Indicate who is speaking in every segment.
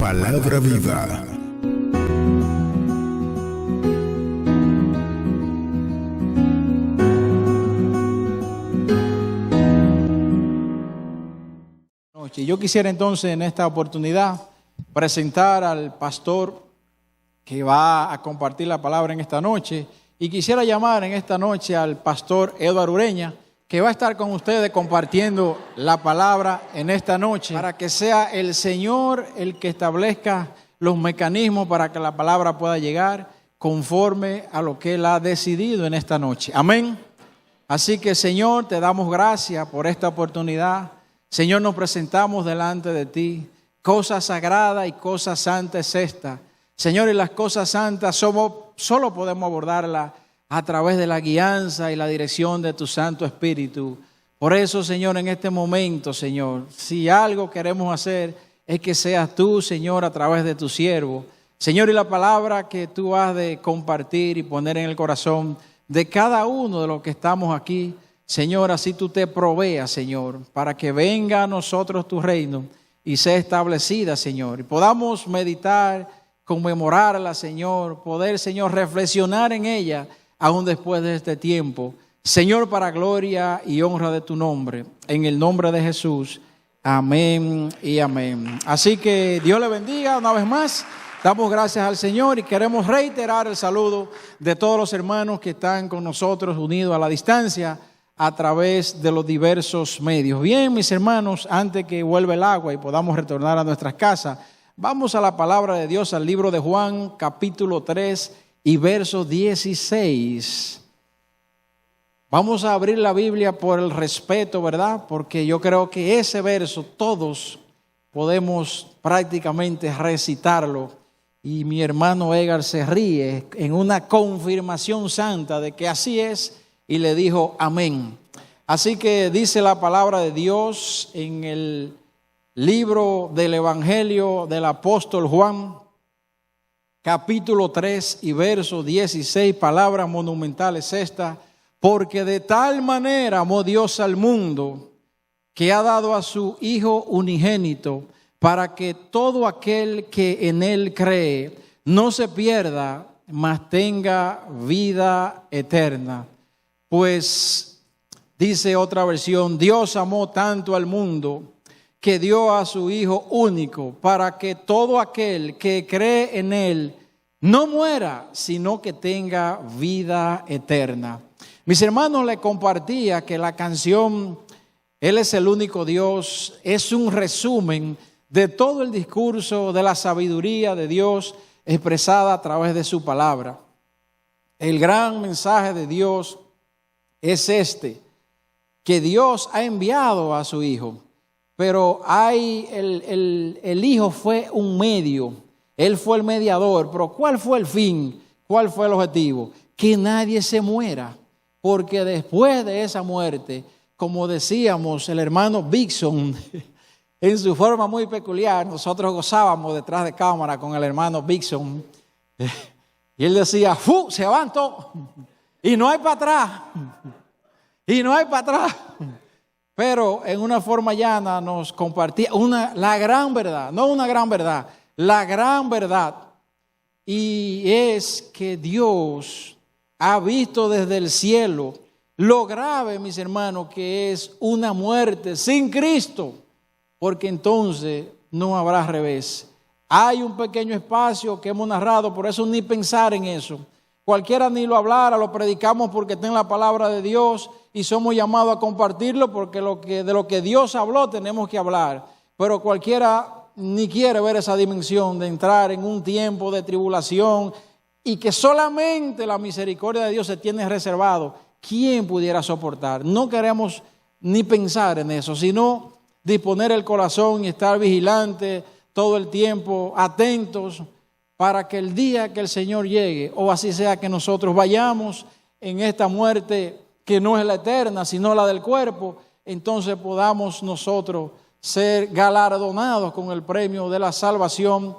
Speaker 1: Palabra viva.
Speaker 2: Yo quisiera entonces en esta oportunidad presentar al pastor que va a compartir la palabra en esta noche, y quisiera llamar en esta noche al pastor Eduardo Ureña, que va a estar con ustedes compartiendo la palabra en esta noche, para que sea el Señor el que establezca los mecanismos para que la palabra pueda llegar conforme a lo que Él ha decidido en esta noche. Amén. Así que, Señor, te damos gracias por esta oportunidad. Señor, nos presentamos delante de ti. Cosa sagrada y cosa santa es esta. Señor, y las cosas santas solo podemos abordarlas a través de la guianza y la dirección de tu Santo Espíritu. Por eso, Señor, en este momento, Señor, si algo queremos hacer es que seas tú, Señor, a través de tu siervo. Señor, y la palabra que tú has de compartir y poner en el corazón de cada uno de los que estamos aquí, Señor, así tú te proveas, Señor, para que venga a nosotros tu reino y sea establecida, Señor, y podamos meditar, conmemorarla, Señor, poder, Señor, reflexionar en ella aún después de este tiempo. Señor, para gloria y honra de tu nombre, en el nombre de Jesús, amén y amén. Así que Dios le bendiga una vez más. Damos gracias al Señor y queremos reiterar el saludo de todos los hermanos que están con nosotros unidos a la distancia a través de los diversos medios. Bien, mis hermanos, antes que vuelva el agua y podamos retornar a nuestras casas, vamos a la palabra de Dios, al libro de Juan, capítulo 3 y verso 16. Vamos a abrir la Biblia por el respeto, ¿verdad? Porque yo creo que ese verso todos podemos prácticamente recitarlo. Y mi hermano Edgar se ríe en una confirmación santa de que así es, y le dijo amén. Así que dice la palabra de Dios en el libro del Evangelio del apóstol Juan, capítulo 3 y verso 16, palabra monumental es esta: porque de tal manera amó Dios al mundo, que ha dado a su Hijo unigénito, para que todo aquel que en Él cree no se pierda, mas tenga vida eterna. Pues, dice otra versión, Dios amó tanto al mundo que dio a su Hijo único, para que todo aquel que cree en Él no muera, sino que tenga vida eterna. Mis hermanos, les compartía que la canción Él es el único Dios es un resumen de todo el discurso de la sabiduría de Dios expresada a través de su palabra. El gran mensaje de Dios es que Dios ha enviado a su Hijo, pero el Hijo fue un medio, Él fue el mediador. Pero ¿cuál fue el fin? ¿Cuál fue el objetivo? Que nadie se muera, porque después de esa muerte, como decíamos el hermano Bixson, en su forma muy peculiar, nosotros gozábamos detrás de cámara con el hermano Bixson, y él decía, ¡fu! Se levantó y no hay para atrás, y no hay para atrás. Pero en una forma llana nos compartía la gran verdad, no una gran verdad, la gran verdad. Y es que Dios ha visto desde el cielo lo grave, mis hermanos, que es una muerte sin Cristo, porque entonces no habrá revés. Hay un pequeño espacio que hemos narrado, por eso ni pensar en eso. Cualquiera ni lo hablara, lo predicamos porque está en la palabra de Dios y somos llamados a compartirlo porque de lo que Dios habló tenemos que hablar. Pero cualquiera ni quiere ver esa dimensión de entrar en un tiempo de tribulación y que solamente la misericordia de Dios se tiene reservado. ¿Quién pudiera soportar? No queremos ni pensar en eso, sino disponer el corazón y estar vigilantes todo el tiempo, atentos, para que el día que el Señor llegue, o así sea que nosotros vayamos en esta muerte que no es la eterna, sino la del cuerpo, entonces podamos nosotros ser galardonados con el premio de la salvación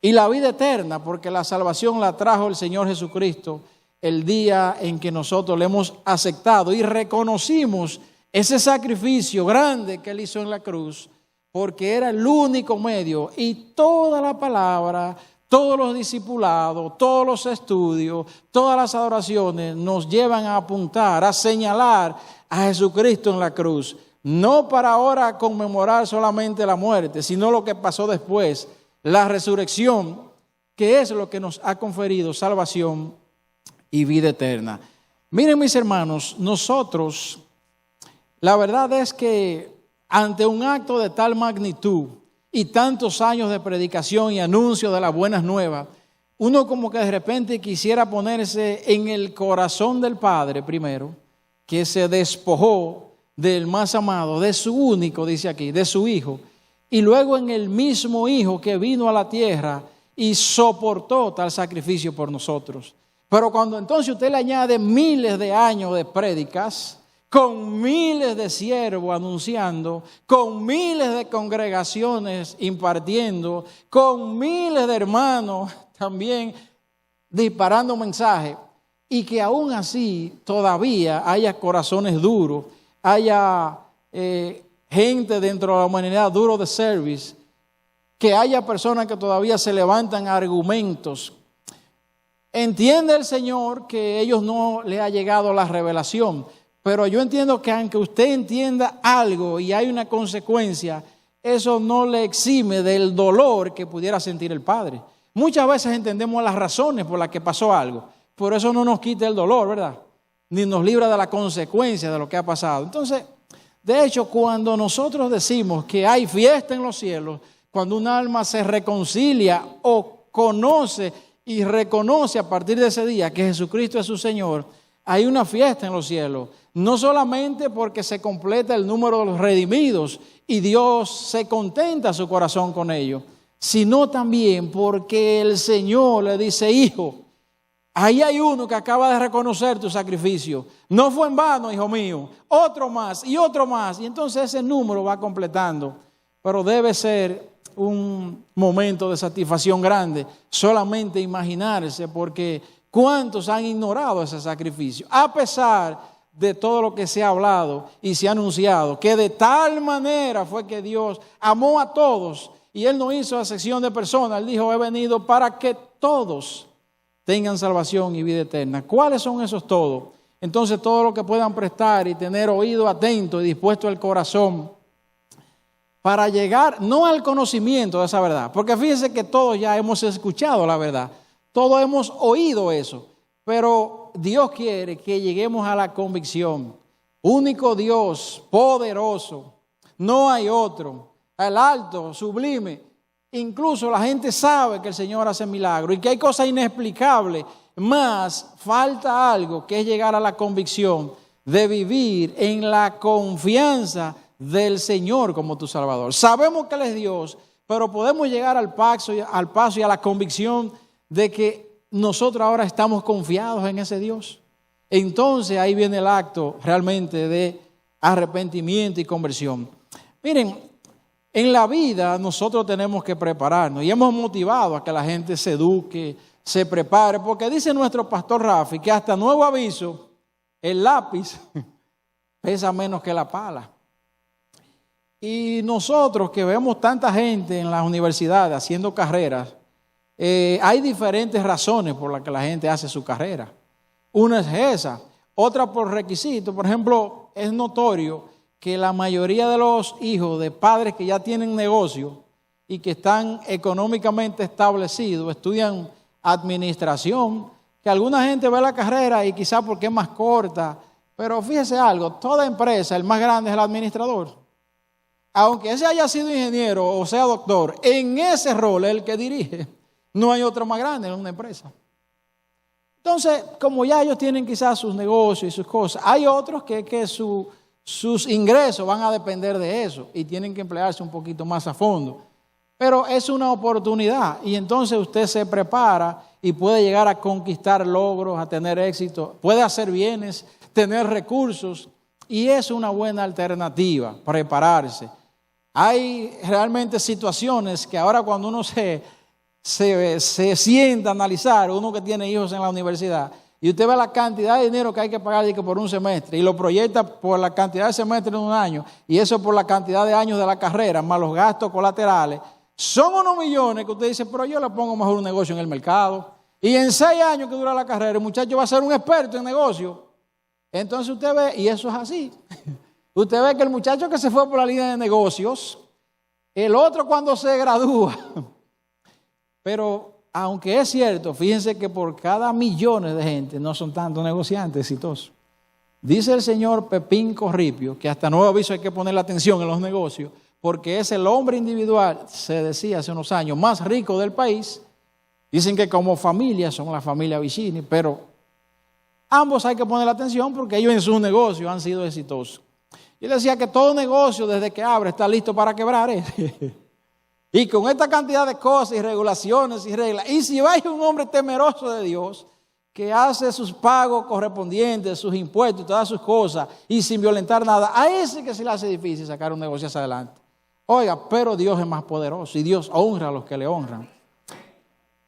Speaker 2: y la vida eterna, porque la salvación la trajo el Señor Jesucristo el día en que nosotros le hemos aceptado y reconocimos ese sacrificio grande que Él hizo en la cruz porque era el único medio, y toda la palabra, todos los discipulados, todos los estudios, todas las adoraciones nos llevan a apuntar, a señalar a Jesucristo en la cruz. No para ahora conmemorar solamente la muerte, sino lo que pasó después, la resurrección, que es lo que nos ha conferido salvación y vida eterna. Miren, mis hermanos, nosotros, la verdad es que ante un acto de tal magnitud y tantos años de predicación y anuncio de las buenas nuevas, uno como que de repente quisiera ponerse en el corazón del Padre primero, que se despojó del más amado, de su único, dice aquí, de su Hijo, y luego en el mismo Hijo que vino a la tierra y soportó tal sacrificio por nosotros. Pero cuando entonces usted le añade miles de años de prédicas, con miles de siervos anunciando, con miles de congregaciones impartiendo, con miles de hermanos también disparando mensajes, y que aún así todavía haya corazones duros, haya gente dentro de la humanidad duro de service, que haya personas que todavía se levantan argumentos. Entiende el Señor que a ellos no les ha llegado la revelación, pero yo entiendo que aunque usted entienda algo y hay una consecuencia, eso no le exime del dolor que pudiera sentir el Padre. Muchas veces entendemos las razones por las que pasó algo, pero eso no nos quita el dolor, ¿verdad? Ni nos libra de la consecuencia de lo que ha pasado. Entonces, de hecho, cuando nosotros decimos que hay fiesta en los cielos, cuando un alma se reconcilia o conoce y reconoce a partir de ese día que Jesucristo es su Señor, hay una fiesta en los cielos. No solamente porque se completa el número de los redimidos y Dios se contenta su corazón con ellos, sino también porque el Señor le dice: hijo, ahí hay uno que acaba de reconocer tu sacrificio. No fue en vano, hijo mío. Otro más y otro más. Y entonces ese número va completando. Pero debe ser un momento de satisfacción grande solamente imaginarse, porque ¿cuántos han ignorado ese sacrificio? A pesar de todo lo que se ha hablado y se ha anunciado, que de tal manera fue que Dios amó a todos, y Él no hizo acepción de personas. Él dijo: he venido para que todos tengan salvación y vida eterna. ¿Cuáles son esos todos? Entonces, todo lo que puedan prestar y tener oído atento y dispuesto el corazón para llegar no al conocimiento de esa verdad, porque fíjense que todos ya hemos escuchado la verdad, todos hemos oído eso, pero Dios quiere que lleguemos a la convicción. Único Dios, poderoso, no hay otro, el alto, sublime. Incluso la gente sabe que el Señor hace milagros y que hay cosas inexplicables, más falta algo, que es llegar a la convicción de vivir en la confianza del Señor como tu Salvador. Sabemos que Él es Dios, pero podemos llegar al paso y a la convicción de que nosotros ahora estamos confiados en ese Dios. Entonces ahí viene el acto realmente de arrepentimiento y conversión. Miren, en la vida nosotros tenemos que prepararnos y hemos motivado a que la gente se eduque, se prepare, porque dice nuestro pastor Rafi que hasta nuevo aviso el lápiz pesa menos que la pala. Y nosotros que vemos tanta gente en las universidades haciendo carreras, hay diferentes razones por las que la gente hace su carrera. Una es esa, otra por requisito. Por ejemplo, es notorio que la mayoría de los hijos de padres que ya tienen negocio y que están económicamente establecidos estudian administración, que alguna gente ve la carrera y quizás porque es más corta, pero fíjese algo, toda empresa, el más grande es el administrador. Aunque ese haya sido ingeniero o sea doctor, en ese rol es el que dirige. No hay otro más grande en una empresa. Entonces, como ya ellos tienen quizás sus negocios y sus cosas, hay otros que sus ingresos van a depender de eso y tienen que emplearse un poquito más a fondo. Pero es una oportunidad y entonces usted se prepara y puede llegar a conquistar logros, a tener éxito, puede hacer bienes, tener recursos, y es una buena alternativa, prepararse. Hay realmente situaciones que ahora cuando uno se sienta a analizar, uno que tiene hijos en la universidad, y usted ve la cantidad de dinero que hay que pagar por un semestre y lo proyecta por la cantidad de semestres en un año y eso por la cantidad de años de la carrera, más los gastos colaterales, son unos millones que usted dice, pero yo le pongo mejor un negocio en el mercado. Y en 6 años que dura la carrera, el muchacho va a ser un experto en negocio. Entonces usted ve, y eso es así, usted ve que el muchacho que se fue por la línea de negocios, el otro cuando se gradúa, pero aunque es cierto, fíjense que por cada millones de gente no son tantos negociantes exitosos. Dice el señor Pepín Corripio que hasta nuevo aviso hay que poner la atención en los negocios, porque es el hombre individual, se decía hace unos años, más rico del país. Dicen que como familia son la familia Vicini, pero ambos hay que poner la atención porque ellos en sus negocios han sido exitosos. Yo decía que todo negocio desde que abre está listo para quebrar. Y con esta cantidad de cosas y regulaciones y reglas, y si hay un hombre temeroso de Dios que hace sus pagos correspondientes, sus impuestos, todas sus cosas, y sin violentar nada, a ese que se le hace difícil sacar un negocio hacia adelante. Oiga, pero Dios es más poderoso y Dios honra a los que le honran.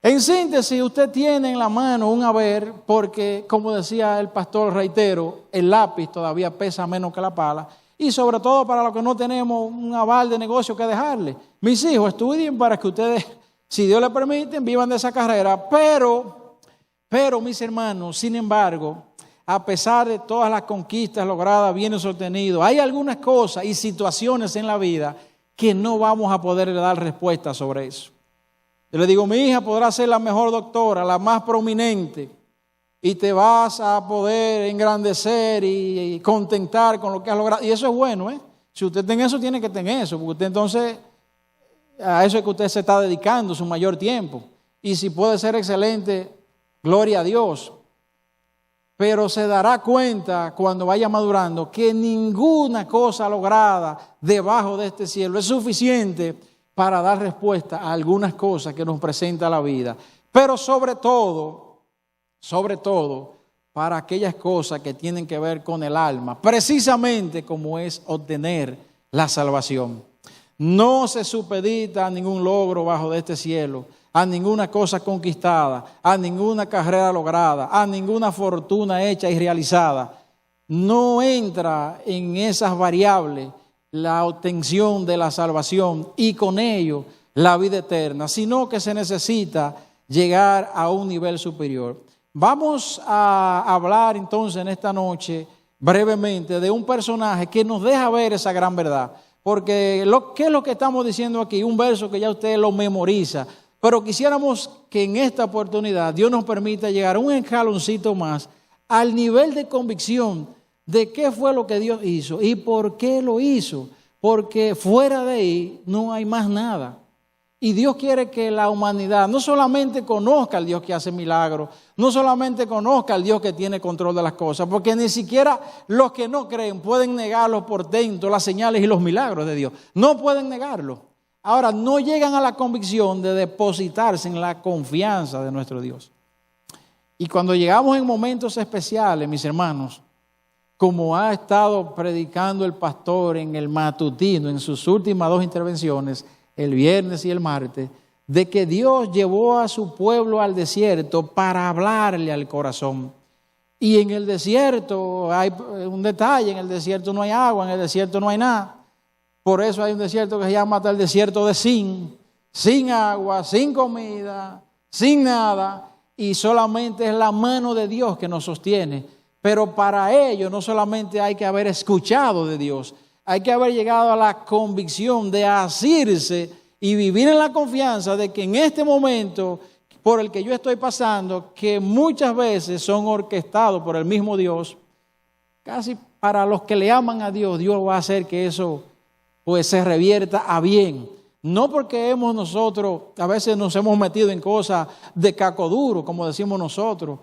Speaker 2: En síntesis, usted tiene en la mano un haber, porque como decía el pastor, reitero, el lápiz todavía pesa menos que la pala, y sobre todo para los que no tenemos un aval de negocio que dejarle. Mis hijos, estudien para que ustedes, si Dios les permite, vivan de esa carrera, pero mis hermanos, sin embargo, a pesar de todas las conquistas logradas, bienes obtenidos, hay algunas cosas y situaciones en la vida que no vamos a poder dar respuesta sobre eso. Yo le digo, mi hija podrá ser la mejor doctora, la más prominente, y te vas a poder engrandecer y contentar con lo que has logrado. Y eso es bueno, ¿eh? Si usted tiene eso, tiene que tener eso, porque usted entonces, a eso es que usted se está dedicando su mayor tiempo. Y si puede ser excelente, gloria a Dios. Pero se dará cuenta cuando vaya madurando que ninguna cosa lograda debajo de este cielo es suficiente para dar respuesta a algunas cosas que nos presenta la vida. Pero sobre todo, para aquellas cosas que tienen que ver con el alma, precisamente como es obtener la salvación. No se supedita a ningún logro bajo de este cielo, a ninguna cosa conquistada, a ninguna carrera lograda, a ninguna fortuna hecha y realizada. No entra en esas variables la obtención de la salvación y con ello la vida eterna, sino que se necesita llegar a un nivel superior. Vamos a hablar entonces en esta noche brevemente de un personaje que nos deja ver esa gran verdad. Porque ¿qué es lo que estamos diciendo aquí? Un verso que ya usted lo memoriza. Pero quisiéramos que en esta oportunidad Dios nos permita llegar a un escaloncito más al nivel de convicción de qué fue lo que Dios hizo y por qué lo hizo. Porque fuera de ahí no hay más nada. Y Dios quiere que la humanidad no solamente conozca al Dios que hace milagros, no solamente conozca al Dios que tiene control de las cosas, porque ni siquiera los que no creen pueden negar los portentos, las señales y los milagros de Dios. No pueden negarlo. Ahora, no llegan a la convicción de depositarse en la confianza de nuestro Dios. Y cuando llegamos en momentos especiales, mis hermanos, como ha estado predicando el pastor en el matutino, en sus últimas 2 intervenciones, el viernes y el martes, de que Dios llevó a su pueblo al desierto para hablarle al corazón. Y en el desierto hay un detalle, en el desierto no hay agua, en el desierto no hay nada. Por eso hay un desierto que se llama el desierto de sin agua, sin comida, sin nada, y solamente es la mano de Dios que nos sostiene. Pero para ello no solamente hay que haber escuchado de Dios, hay que haber llegado a la convicción de asirse y vivir en la confianza de que en este momento por el que yo estoy pasando, que muchas veces son orquestados por el mismo Dios, casi para los que le aman a Dios, Dios va a hacer que eso pues se revierta a bien. No porque nosotros a veces nos hemos metido en cosas de caco duro, como decimos nosotros,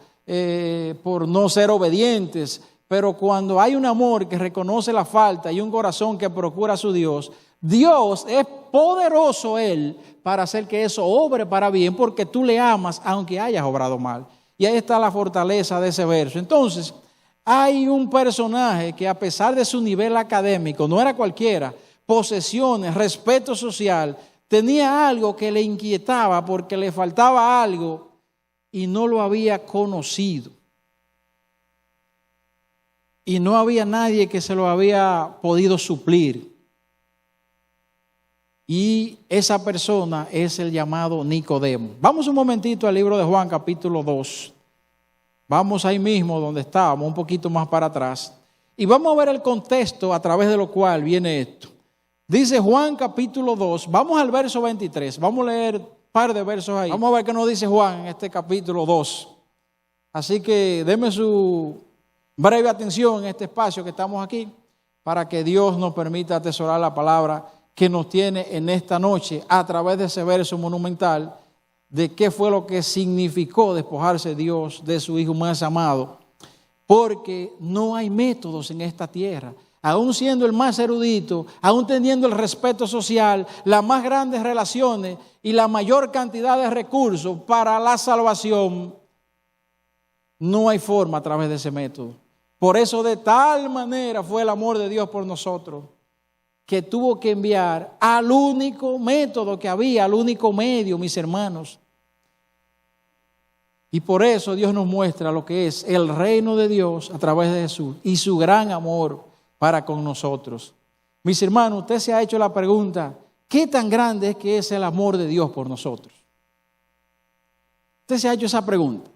Speaker 2: por no ser obedientes. Pero cuando hay un amor que reconoce la falta y un corazón que procura a su Dios, Dios es poderoso Él para hacer que eso obre para bien, porque tú le amas aunque hayas obrado mal. Y ahí está la fortaleza de ese verso. Entonces, hay un personaje que a pesar de su nivel académico, no era cualquiera, posesiones, respeto social, tenía algo que le inquietaba porque le faltaba algo y no lo había conocido. y no había nadie que se lo había podido suplir. Y esa persona es el llamado Nicodemo. Vamos un momentito al libro de Juan, capítulo 2. Vamos ahí mismo donde estábamos, un poquito más para atrás. Y vamos a ver el contexto a través de lo cual viene esto. Dice Juan capítulo 2, vamos al verso 23. Vamos a leer un par de versos ahí. Vamos a ver qué nos dice Juan en este capítulo 2. Así que deme su breve atención en este espacio que estamos aquí, para que Dios nos permita atesorar la palabra que nos tiene en esta noche a través de ese verso monumental de qué fue lo que significó despojarse Dios de su Hijo más amado. Porque no hay métodos en esta tierra, aún siendo el más erudito, aún teniendo el respeto social, las más grandes relaciones y la mayor cantidad de recursos para la salvación, no hay forma a través de ese método. Por eso de tal manera fue el amor de Dios por nosotros, que tuvo que enviar al único método que había, al único medio, mis hermanos. Y por eso Dios nos muestra lo que es el reino de Dios a través de Jesús y su gran amor para con nosotros. Mis hermanos, usted se ha hecho la pregunta, ¿qué tan grande es que es el amor de Dios por nosotros? Usted se ha hecho esa pregunta.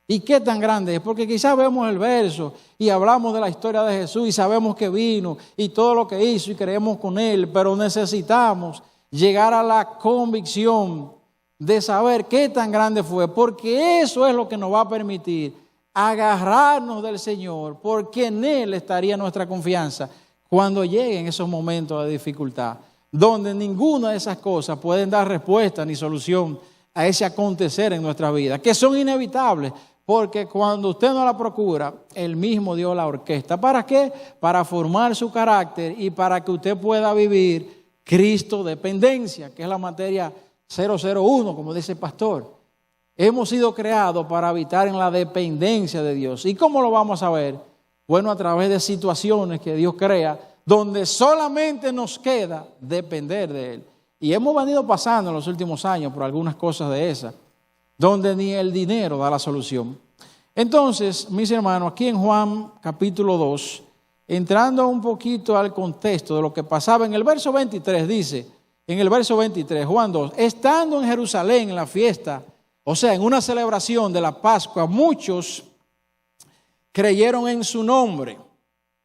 Speaker 2: ¿Y qué tan grande es? Porque quizás vemos el verso y hablamos de la historia de Jesús y sabemos que vino y todo lo que hizo y creemos con Él, pero necesitamos llegar a la convicción de saber qué tan grande fue, porque eso es lo que nos va a permitir agarrarnos del Señor, porque en Él estaría nuestra confianza cuando lleguen esos momentos de dificultad, donde ninguna de esas cosas pueden dar respuesta ni solución a ese acontecer en nuestra vida, que son inevitables, porque cuando usted no la procura, Él mismo dio la orquesta. ¿Para qué? Para formar su carácter y para que usted pueda vivir Cristo dependencia, que es la materia 001, como dice el pastor. Hemos sido creados para habitar en la dependencia de Dios. ¿Y cómo lo vamos a ver? Bueno, a través de situaciones que Dios crea, donde solamente nos queda depender de Él. Y hemos venido pasando en los últimos años por algunas cosas de esas, donde ni el dinero da la solución. Entonces, mis hermanos, aquí en Juan capítulo 2, entrando un poquito al contexto de lo que pasaba en el verso 23, dice, en el verso 23, Juan 2, estando en Jerusalén en la fiesta, o sea, en una celebración de la Pascua, muchos creyeron en su nombre.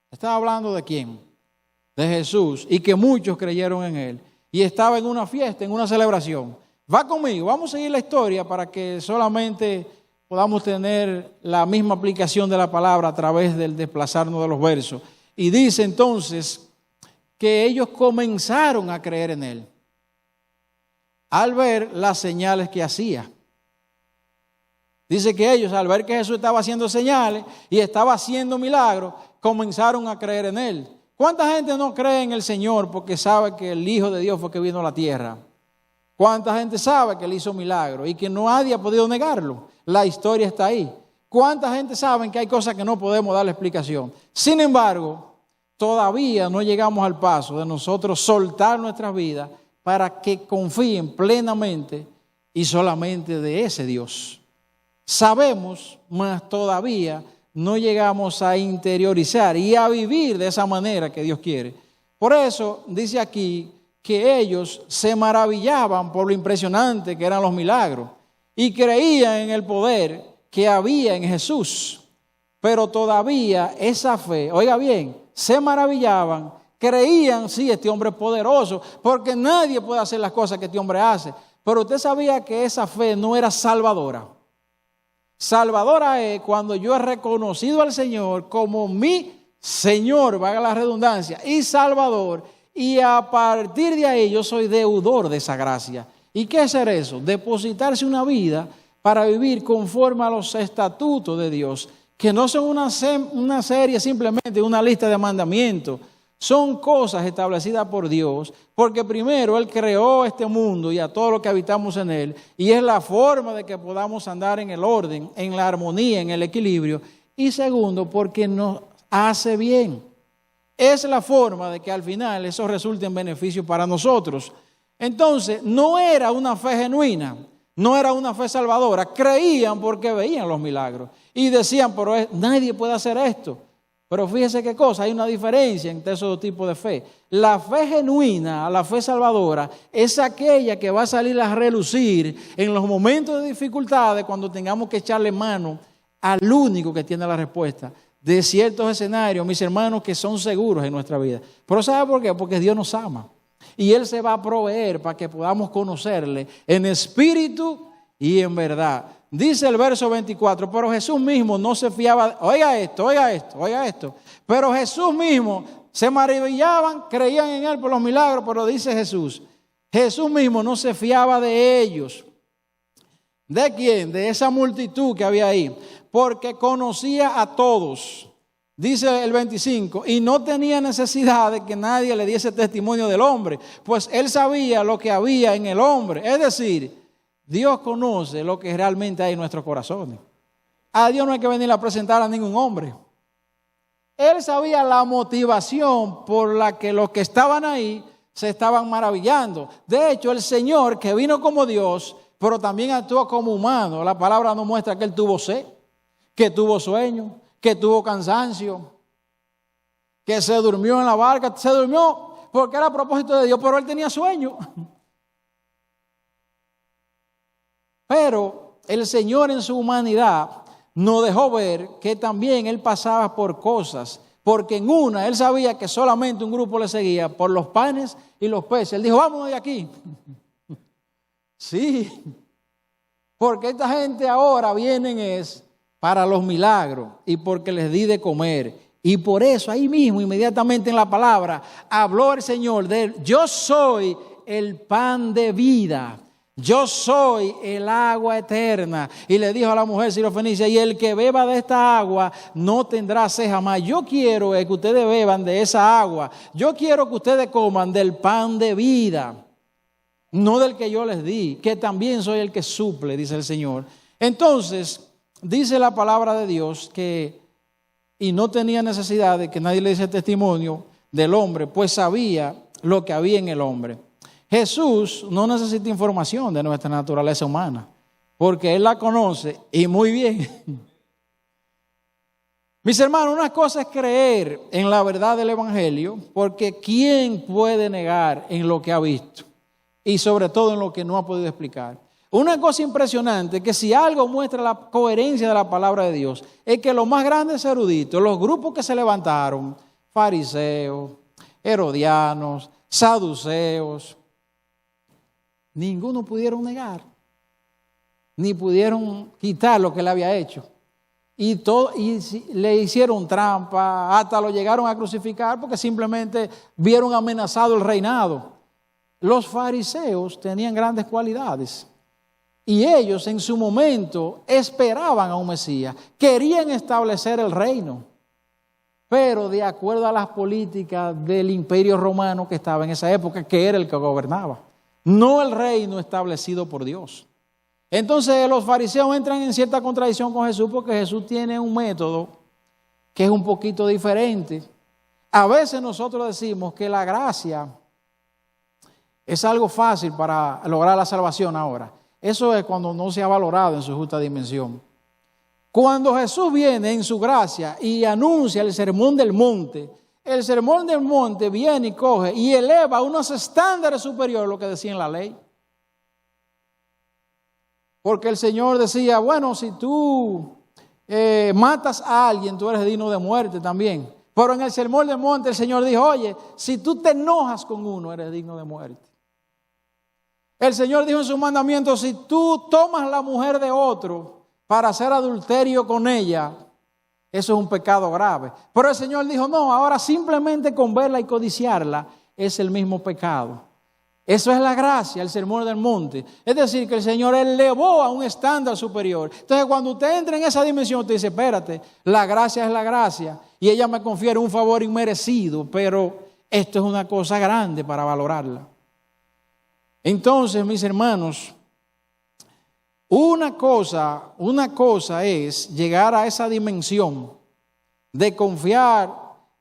Speaker 2: Estaba hablando de quién? De Jesús, y que muchos creyeron en Él. Y estaba en una fiesta, en una celebración. Va conmigo, vamos a seguir la historia para que solamente podamos tener la misma aplicación de la palabra a través del desplazarnos de los versos. Y dice entonces que ellos comenzaron a creer en Él al ver las señales que hacía. Dice que ellos, al ver que Jesús estaba haciendo señales y estaba haciendo milagros, comenzaron a creer en Él. ¿Cuánta gente no cree en el Señor porque sabe que el Hijo de Dios fue que vino a la tierra? ¿Cuánta gente sabe que Él hizo milagros y que nadie ha podido negarlo? La historia está ahí. ¿Cuánta gente sabe que hay cosas que no podemos darle explicación? Sin embargo, todavía no llegamos al paso de nosotros soltar nuestras vidas para que confíen plenamente y solamente de ese Dios. Sabemos, mas todavía no llegamos a interiorizar y a vivir de esa manera que Dios quiere. Por eso dice aquí que ellos se maravillaban por lo impresionante que eran los milagros y creían en el poder que había en Jesús. Pero todavía esa fe, oiga bien, se maravillaban, creían, sí, este hombre es poderoso, porque nadie puede hacer las cosas que este hombre hace. Pero usted sabía que esa fe no era salvadora. Salvadora es cuando yo he reconocido al Señor como mi Señor, valga la redundancia, y Salvador, y a partir de ahí yo soy deudor de esa gracia. ¿Y qué es ser eso? Depositarse una vida para vivir conforme a los estatutos de Dios, que no son una serie simplemente, una lista de mandamientos. Son cosas establecidas por Dios, porque primero Él creó este mundo y a todo lo que habitamos en Él, y es la forma de que podamos andar en el orden, en la armonía, en el equilibrio. Y segundo, porque nos hace bien. Es la forma de que al final eso resulte en beneficio para nosotros. Entonces, no era una fe genuina, no era una fe salvadora. Creían porque veían los milagros y decían, pero nadie puede hacer esto. Pero fíjese qué cosa, hay una diferencia entre esos dos tipos de fe. La fe genuina, la fe salvadora, es aquella que va a salir a relucir en los momentos de dificultades cuando tengamos que echarle mano al único que tiene la respuesta de ciertos escenarios, mis hermanos, que son seguros en nuestra vida. Pero ¿sabe por qué? Porque Dios nos ama. Y Él se va a proveer para que podamos conocerle en espíritu y en verdad. Dice el verso 24, pero Jesús mismo no se fiaba, oiga esto. Pero Jesús mismo, se maravillaban, creían en Él por los milagros, pero dice Jesús mismo no se fiaba de ellos. ¿De quién? De esa multitud que había ahí. Porque conocía a todos. Dice el 25, y no tenía necesidad de que nadie le diese testimonio del hombre, pues Él sabía lo que había en el hombre. Es decir, Dios conoce lo que realmente hay en nuestros corazones. A Dios no hay que venir a presentar a ningún hombre. Él sabía la motivación por la que los que estaban ahí se estaban maravillando. De hecho, el Señor, que vino como Dios, pero también actuó como humano. La palabra nos muestra que Él tuvo sed, que tuvo sueño, que tuvo cansancio, que se durmió en la barca. Se durmió porque era a propósito de Dios, pero Él tenía sueño. Pero el Señor en su humanidad nos dejó ver que también Él pasaba por cosas, porque en una Él sabía que solamente un grupo le seguía por los panes y los peces. Él dijo, vámonos de aquí. Sí, porque esta gente ahora vienen es para los milagros y porque les di de comer. Y por eso ahí mismo, inmediatamente en la palabra, habló el Señor de él. Yo soy el pan de vida. Yo soy el agua eterna. Y le dijo a la mujer sirofenicia, y el que beba de esta agua no tendrá sed jamás. Yo quiero que ustedes beban de esa agua. Yo quiero que ustedes coman del pan de vida, no del que yo les di, que también soy el que suple, dice el Señor. Entonces, dice la palabra de Dios que, y no tenía necesidad de que nadie le diese testimonio del hombre, pues sabía lo que había en el hombre. Jesús no necesita información de nuestra naturaleza humana, porque Él la conoce y muy bien. Mis hermanos, una cosa es creer en la verdad del Evangelio, porque ¿quién puede negar en lo que ha visto? Y sobre todo en lo que no ha podido explicar. Una cosa impresionante, que si algo muestra la coherencia de la palabra de Dios, es que los más grandes eruditos, los grupos que se levantaron, fariseos, herodianos, saduceos, ninguno pudieron negar, ni pudieron quitar lo que él había hecho. Y le hicieron trampa, hasta lo llegaron a crucificar porque simplemente vieron amenazado el reinado. Los fariseos tenían grandes cualidades y ellos en su momento esperaban a un Mesías, querían establecer el reino, pero de acuerdo a las políticas del Imperio Romano que estaba en esa época, que era el que gobernaba, no el reino establecido por Dios. Entonces los fariseos entran en cierta contradicción con Jesús porque Jesús tiene un método que es un poquito diferente. A veces nosotros decimos que la gracia es algo fácil para lograr la salvación ahora. Eso es cuando no se ha valorado en su justa dimensión. Cuando Jesús viene en su gracia y anuncia el sermón del monte, el sermón del monte viene y coge y eleva a unos estándares superiores a lo que decía en la ley. Porque el Señor decía, bueno, si tú matas a alguien, tú eres digno de muerte también. Pero en el sermón del monte el Señor dijo, oye, si tú te enojas con uno, eres digno de muerte. El Señor dijo en su mandamiento, si tú tomas la mujer de otro para hacer adulterio con ella, eso es un pecado grave. Pero el Señor dijo, no, ahora simplemente con verla y codiciarla es el mismo pecado. Eso es la gracia, el sermón del monte. Es decir, que el Señor elevó a un estándar superior. Entonces, cuando usted entra en esa dimensión, usted dice, espérate, la gracia es la gracia. Y ella me confiere un favor inmerecido, pero esto es una cosa grande para valorarla. Entonces, mis hermanos, una cosa es llegar a esa dimensión de confiar,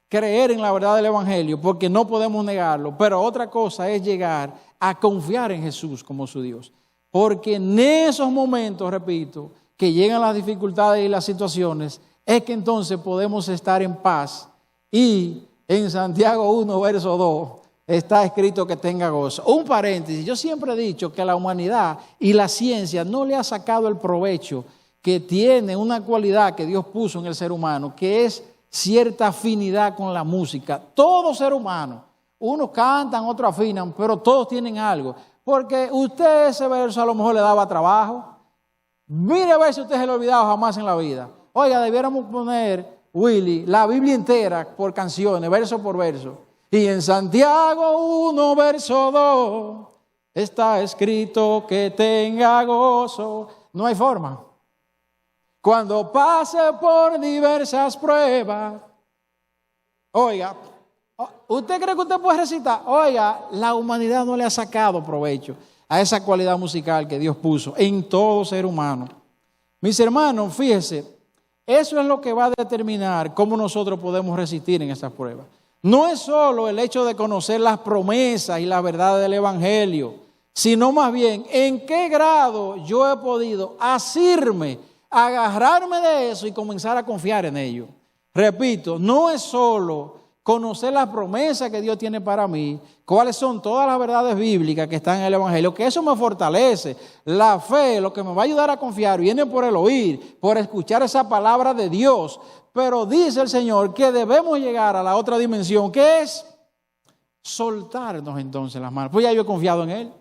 Speaker 2: creer en la verdad del Evangelio, porque no podemos negarlo, pero otra cosa es llegar a confiar en Jesús como su Dios, porque en esos momentos, repito, que llegan las dificultades y las situaciones, es que entonces podemos estar en paz. Y en Santiago 1, verso 2, está escrito que tenga gozo. Un paréntesis, yo siempre he dicho que la humanidad y la ciencia no le ha sacado el provecho que tiene una cualidad que Dios puso en el ser humano, que es cierta afinidad con la música. Todo ser humano, unos cantan, otros afinan, pero todos tienen algo. Porque usted ese verso a lo mejor le daba trabajo. Mire a ver si usted se lo ha olvidado jamás en la vida. Oiga, debiéramos poner, Willy, la Biblia entera por canciones, verso por verso. Y en Santiago 1, verso 2, está escrito que tenga gozo. No hay forma. Cuando pase por diversas pruebas. Oiga, ¿usted cree que usted puede recitar? Oiga, la humanidad no le ha sacado provecho a esa cualidad musical que Dios puso en todo ser humano. Mis hermanos, fíjense, eso es lo que va a determinar cómo nosotros podemos resistir en estas pruebas. No es solo el hecho de conocer las promesas y la verdad del Evangelio, sino más bien en qué grado yo he podido asirme, agarrarme de eso y comenzar a confiar en ello. Repito, no es solo conocer las promesas que Dios tiene para mí, cuáles son todas las verdades bíblicas que están en el Evangelio, que eso me fortalece. La fe, lo que me va a ayudar a confiar, viene por el oír, por escuchar esa palabra de Dios. Pero dice el Señor que debemos llegar a la otra dimensión, que es soltarnos entonces las manos. Pues ya yo he confiado en Él.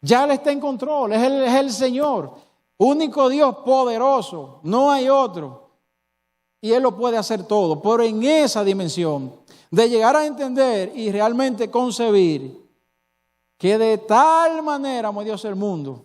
Speaker 2: Ya Él está en control, es el Señor. Único Dios poderoso, no hay otro. Y Él lo puede hacer todo. Pero en esa dimensión de llegar a entender y realmente concebir que de tal manera amó Dios el mundo,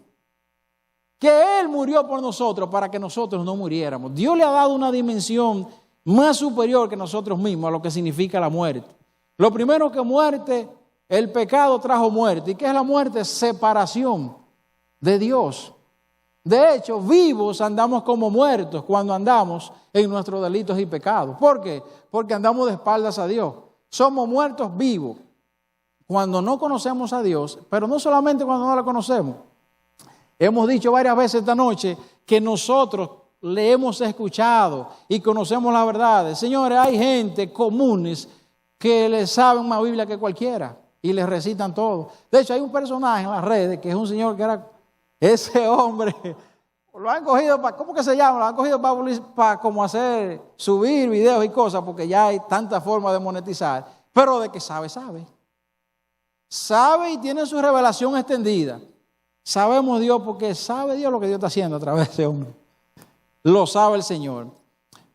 Speaker 2: que Él murió por nosotros para que nosotros no muriéramos. Dios le ha dado una dimensión más superior que nosotros mismos a lo que significa la muerte. Lo primero que muerte, el pecado trajo muerte. ¿Y qué es la muerte? Separación de Dios. De hecho, vivos andamos como muertos cuando andamos en nuestros delitos y pecados. ¿Por qué? Porque andamos de espaldas a Dios. Somos muertos vivos cuando no conocemos a Dios, pero no solamente cuando no lo conocemos. Hemos dicho varias veces esta noche que nosotros le hemos escuchado y conocemos las verdades. Señores, hay gente comunes que le saben más Biblia que cualquiera y les recitan todo. De hecho, hay un personaje en las redes que es un señor que era ese hombre. Lo han cogido para, ¿cómo que se llama? Lo han cogido para como hacer, subir videos y cosas, porque ya hay tantas formas de monetizar. Pero de que sabe, sabe. Sabe y tiene su revelación extendida. Sabemos Dios porque sabe Dios lo que Dios está haciendo a través de ese hombre. Lo sabe el Señor.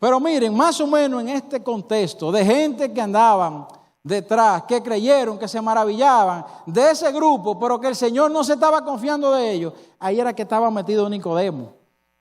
Speaker 2: Pero miren, más o menos en este contexto de gente que andaban detrás, que creyeron, que se maravillaban de ese grupo, pero que el Señor no se estaba confiando de ellos, ahí era que estaba metido Nicodemo.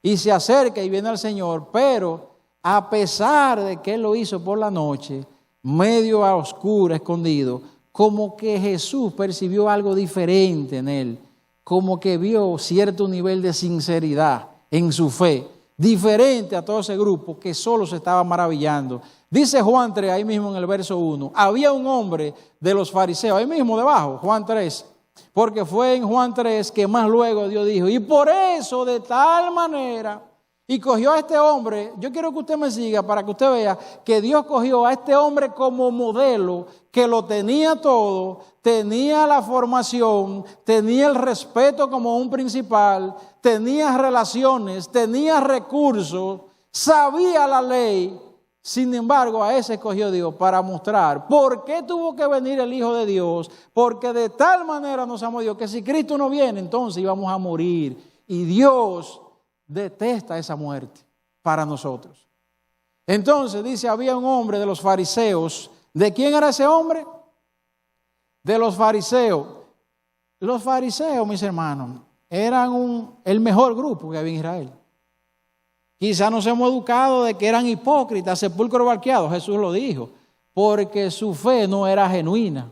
Speaker 2: Y se acerca y viene al Señor, pero a pesar de que Él lo hizo por la noche, medio a oscura, escondido, como que Jesús percibió algo diferente en él, como que vio cierto nivel de sinceridad en su fe, diferente a todo ese grupo que solo se estaba maravillando. Dice Juan 3, ahí mismo en el verso 1, había un hombre de los fariseos, ahí mismo debajo, Juan 3, porque fue en Juan 3 que más luego Dios dijo, y por eso de tal manera, y cogió a este hombre, yo quiero que usted me siga para que usted vea que Dios cogió a este hombre como modelo, que lo tenía todo, tenía la formación, tenía el respeto como un principal, tenía relaciones, tenía recursos, sabía la ley. Sin embargo, a ese escogió Dios para mostrar por qué tuvo que venir el Hijo de Dios, porque de tal manera nos amó Dios, que si Cristo no viene, entonces íbamos a morir. Y Dios detesta esa muerte para nosotros. Entonces dice, había un hombre de los fariseos. ¿De quién era ese hombre? De los fariseos. Los fariseos, mis hermanos, eran el mejor grupo que había en Israel. Quizás nos hemos educado de que eran hipócritas, sepulcros barqueados, Jesús lo dijo, porque su fe no era genuina.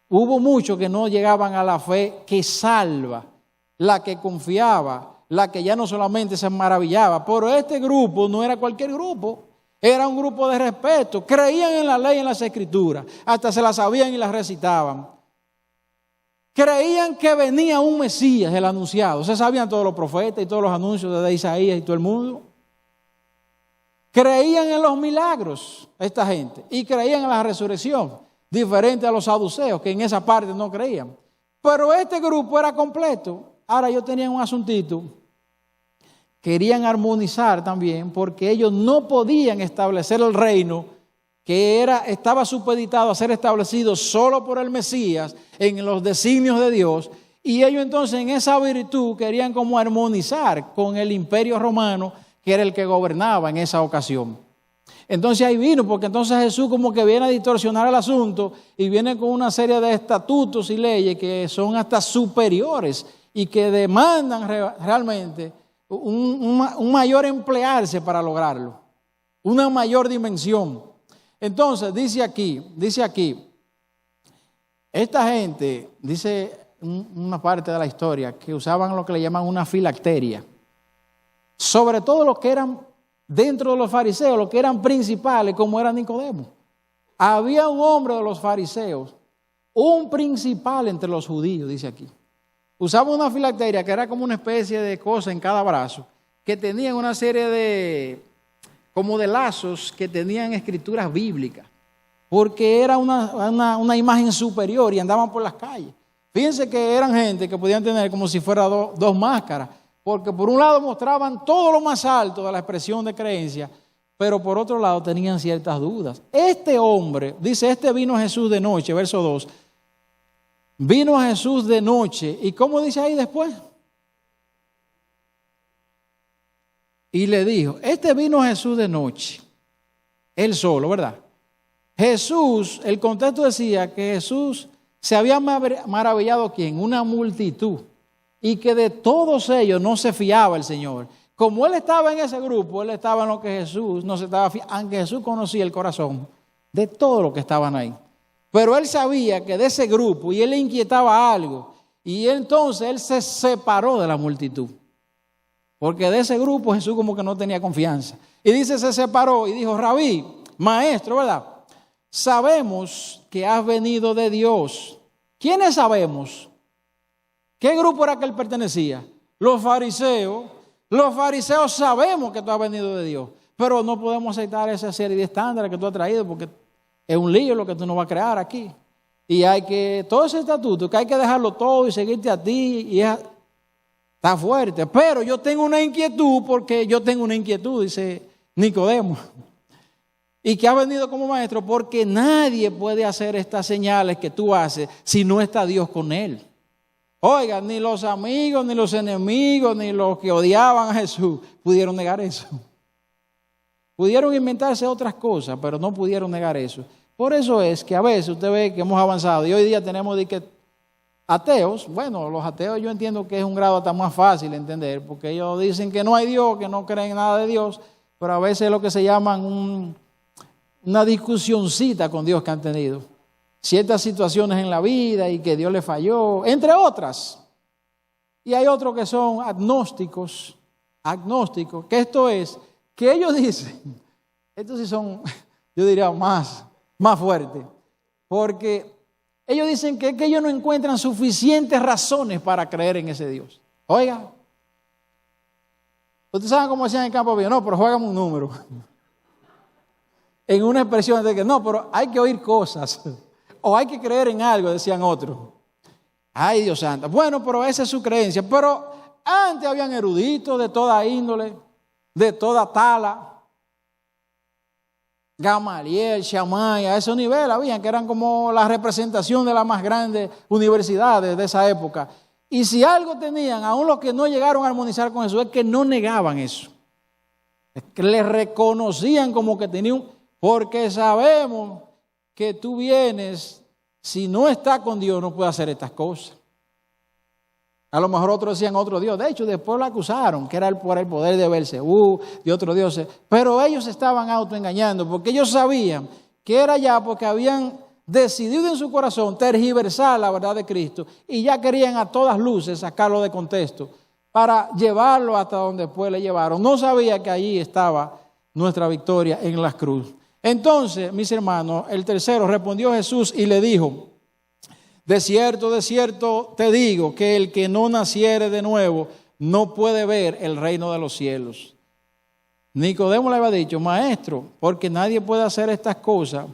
Speaker 2: Hubo muchos que no llegaban a la fe que salva, la que confiaba, la que ya no solamente se maravillaba. Pero este grupo no era cualquier grupo, era un grupo de respeto, creían en la ley y en las escrituras, hasta se las sabían y las recitaban. Creían que venía un Mesías, el anunciado. Se sabían todos los profetas y todos los anuncios de Isaías y todo el mundo. creían en los milagros, esta gente, y creían en la resurrección, diferente a los saduceos, que en esa parte no creían. Pero este grupo era completo. Ahora ellos tenían un asuntito. Querían armonizar también, porque ellos no podían establecer el reino que estaba supeditado a ser establecido solo por el Mesías en los designios de Dios. Y ellos entonces en esa virtud querían como armonizar con el imperio romano, que era el que gobernaba en esa ocasión. Entonces ahí vino, porque entonces Jesús como que viene a distorsionar el asunto y viene con una serie de estatutos y leyes que son hasta superiores y que demandan realmente un mayor emplearse para lograrlo, una mayor dimensión. Entonces dice aquí, esta gente, dice una parte de la historia, que usaban lo que le llaman una filacteria, sobre todo los que eran dentro de los fariseos, los que eran principales, como era Nicodemo. Había un hombre de los fariseos, un principal entre los judíos, dice aquí. Usaba una filacteria que era como una especie de cosa en cada brazo, que tenían una serie de lazos que tenían escrituras bíblicas, porque era una imagen superior y andaban por las calles. Fíjense que eran gente que podían tener como si fuera dos máscaras, porque por un lado mostraban todo lo más alto de la expresión de creencia, pero por otro lado tenían ciertas dudas. Este hombre, dice, vino a Jesús de noche, verso 2, vino a Jesús de noche, ¿y cómo dice ahí después? Y le dijo, vino a Jesús de noche, él solo, ¿verdad? Jesús, el contexto decía que Jesús se había maravillado, ¿quién? Una multitud, y que de todos ellos no se fiaba el Señor. Como él estaba en ese grupo, él estaba en lo que Jesús no se estaba fiando, aunque Jesús conocía el corazón de todos los que estaban ahí. Pero él sabía que de ese grupo, y él le inquietaba algo, y entonces él se separó de la multitud. Porque de ese grupo Jesús como que no tenía confianza. Y dice, se separó y dijo, Rabí, maestro, ¿verdad? Sabemos que has venido de Dios. ¿Quiénes sabemos? ¿Qué grupo era que él pertenecía? Los fariseos. Los fariseos sabemos que tú has venido de Dios, pero no podemos aceptar esa serie de estándares que tú has traído porque es un lío lo que tú nos vas a crear aquí. Y hay que, todo ese estatuto, que hay que dejarlo todo y seguirte a ti, y está fuerte. Pero yo tengo una inquietud, porque yo tengo una inquietud, dice Nicodemo. Y que ha venido como maestro porque nadie puede hacer estas señales que tú haces si no está Dios con él. Oiga, ni los amigos, ni los enemigos, ni los que odiaban a Jesús pudieron negar eso. Pudieron inventarse otras cosas, pero no pudieron negar eso. Por eso es que a veces usted ve que hemos avanzado y hoy día tenemos de que ateos. Bueno, los ateos yo entiendo que es un grado hasta más fácil de entender, porque ellos dicen que no hay Dios, que no creen en nada de Dios, pero a veces es lo que se llaman una discusioncita con Dios que han tenido. Ciertas situaciones en la vida y que Dios le falló, entre otras. Y hay otros que son agnósticos, que esto es, que ellos dicen, estos sí son, yo diría, más fuertes, porque ellos dicen que ellos no encuentran suficientes razones para creer en ese Dios. Oiga, ustedes saben cómo decían en el campo, no, pero juégame un número. En una expresión de que no, pero hay que oír cosas. O hay que creer en algo, decían otros. Ay, Dios santo. Bueno, pero esa es su creencia. Pero antes habían eruditos de toda índole, de toda tala. Gamaliel, Shammai, a ese nivel habían, que eran como la representación de las más grandes universidades de esa época. Y si algo tenían, aún los que no llegaron a armonizar con Jesús, es que no negaban eso. Es que le reconocían como que tenían, porque sabemos que tú vienes, si no está con Dios, no puede hacer estas cosas. A lo mejor otros decían otro Dios. De hecho, después lo acusaron, que era por el poder de Belcebú, de otro Dios. Pero ellos estaban autoengañando, porque ellos sabían que era ya porque habían decidido en su corazón tergiversar la verdad de Cristo y ya querían a todas luces sacarlo de contexto para llevarlo hasta donde después le llevaron. No sabía que allí estaba nuestra victoria en la cruz. Entonces, mis hermanos, el tercero, respondió Jesús y le dijo, de cierto te digo que el que no naciere de nuevo no puede ver el reino de los cielos. Nicodemo le había dicho, maestro, porque nadie puede hacer estas cosas.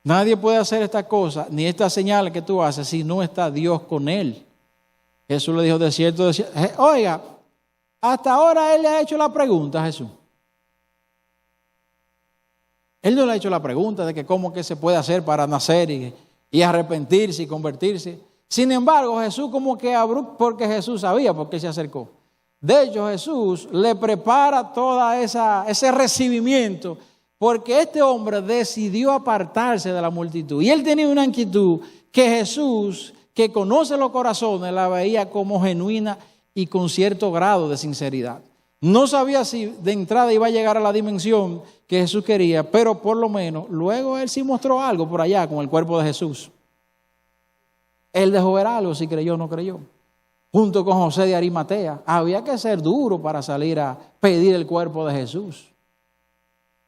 Speaker 2: Nadie puede hacer estas cosas, ni estas señales que tú haces, si no está Dios con él. Jesús le dijo, de cierto, oiga, hasta ahora él le ha hecho la pregunta a Jesús. Él no le ha hecho la pregunta de que cómo que se puede hacer para nacer y arrepentirse y convertirse. Sin embargo, Jesús como que porque Jesús sabía por qué se acercó. De hecho, Jesús le prepara toda ese recibimiento porque este hombre decidió apartarse de la multitud. Y él tenía una inquietud que Jesús, que conoce los corazones, la veía como genuina y con cierto grado de sinceridad. No sabía si de entrada iba a llegar a la dimensión que Jesús quería, pero por lo menos luego él sí mostró algo por allá con el cuerpo de Jesús. Él dejó ver algo, si creyó o no creyó. Junto con José de Arimatea, había que ser duro para salir a pedir el cuerpo de Jesús.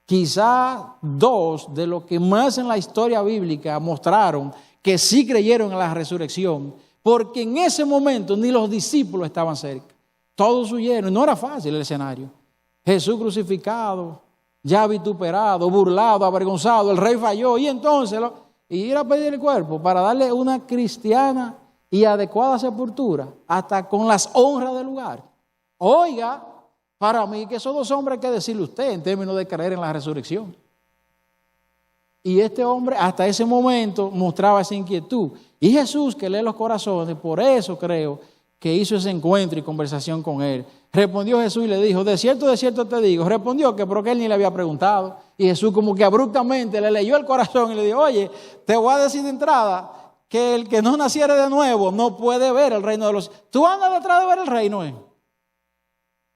Speaker 2: Quizá dos de los que más en la historia bíblica mostraron que sí creyeron en la resurrección, porque en ese momento ni los discípulos estaban cerca. Todos huyeron, no era fácil el escenario. Jesús crucificado, ya vituperado, burlado, avergonzado, el rey falló y entonces ir a pedir el cuerpo para darle una cristiana y adecuada sepultura, hasta con las honras del lugar. Oiga, para mí que esos dos hombres hay que decirle usted en términos de creer en la resurrección. Y este hombre hasta ese momento mostraba esa inquietud. Y Jesús, que lee los corazones, por eso creo que hizo ese encuentro y conversación con él. Respondió Jesús y le dijo, de cierto te digo. Respondió que porque él ni le había preguntado. Y Jesús como que abruptamente le leyó el corazón y le dijo, oye, te voy a decir de entrada que el que no naciere de nuevo no puede ver el reino de los cielos. Tú andas detrás de ver el reino,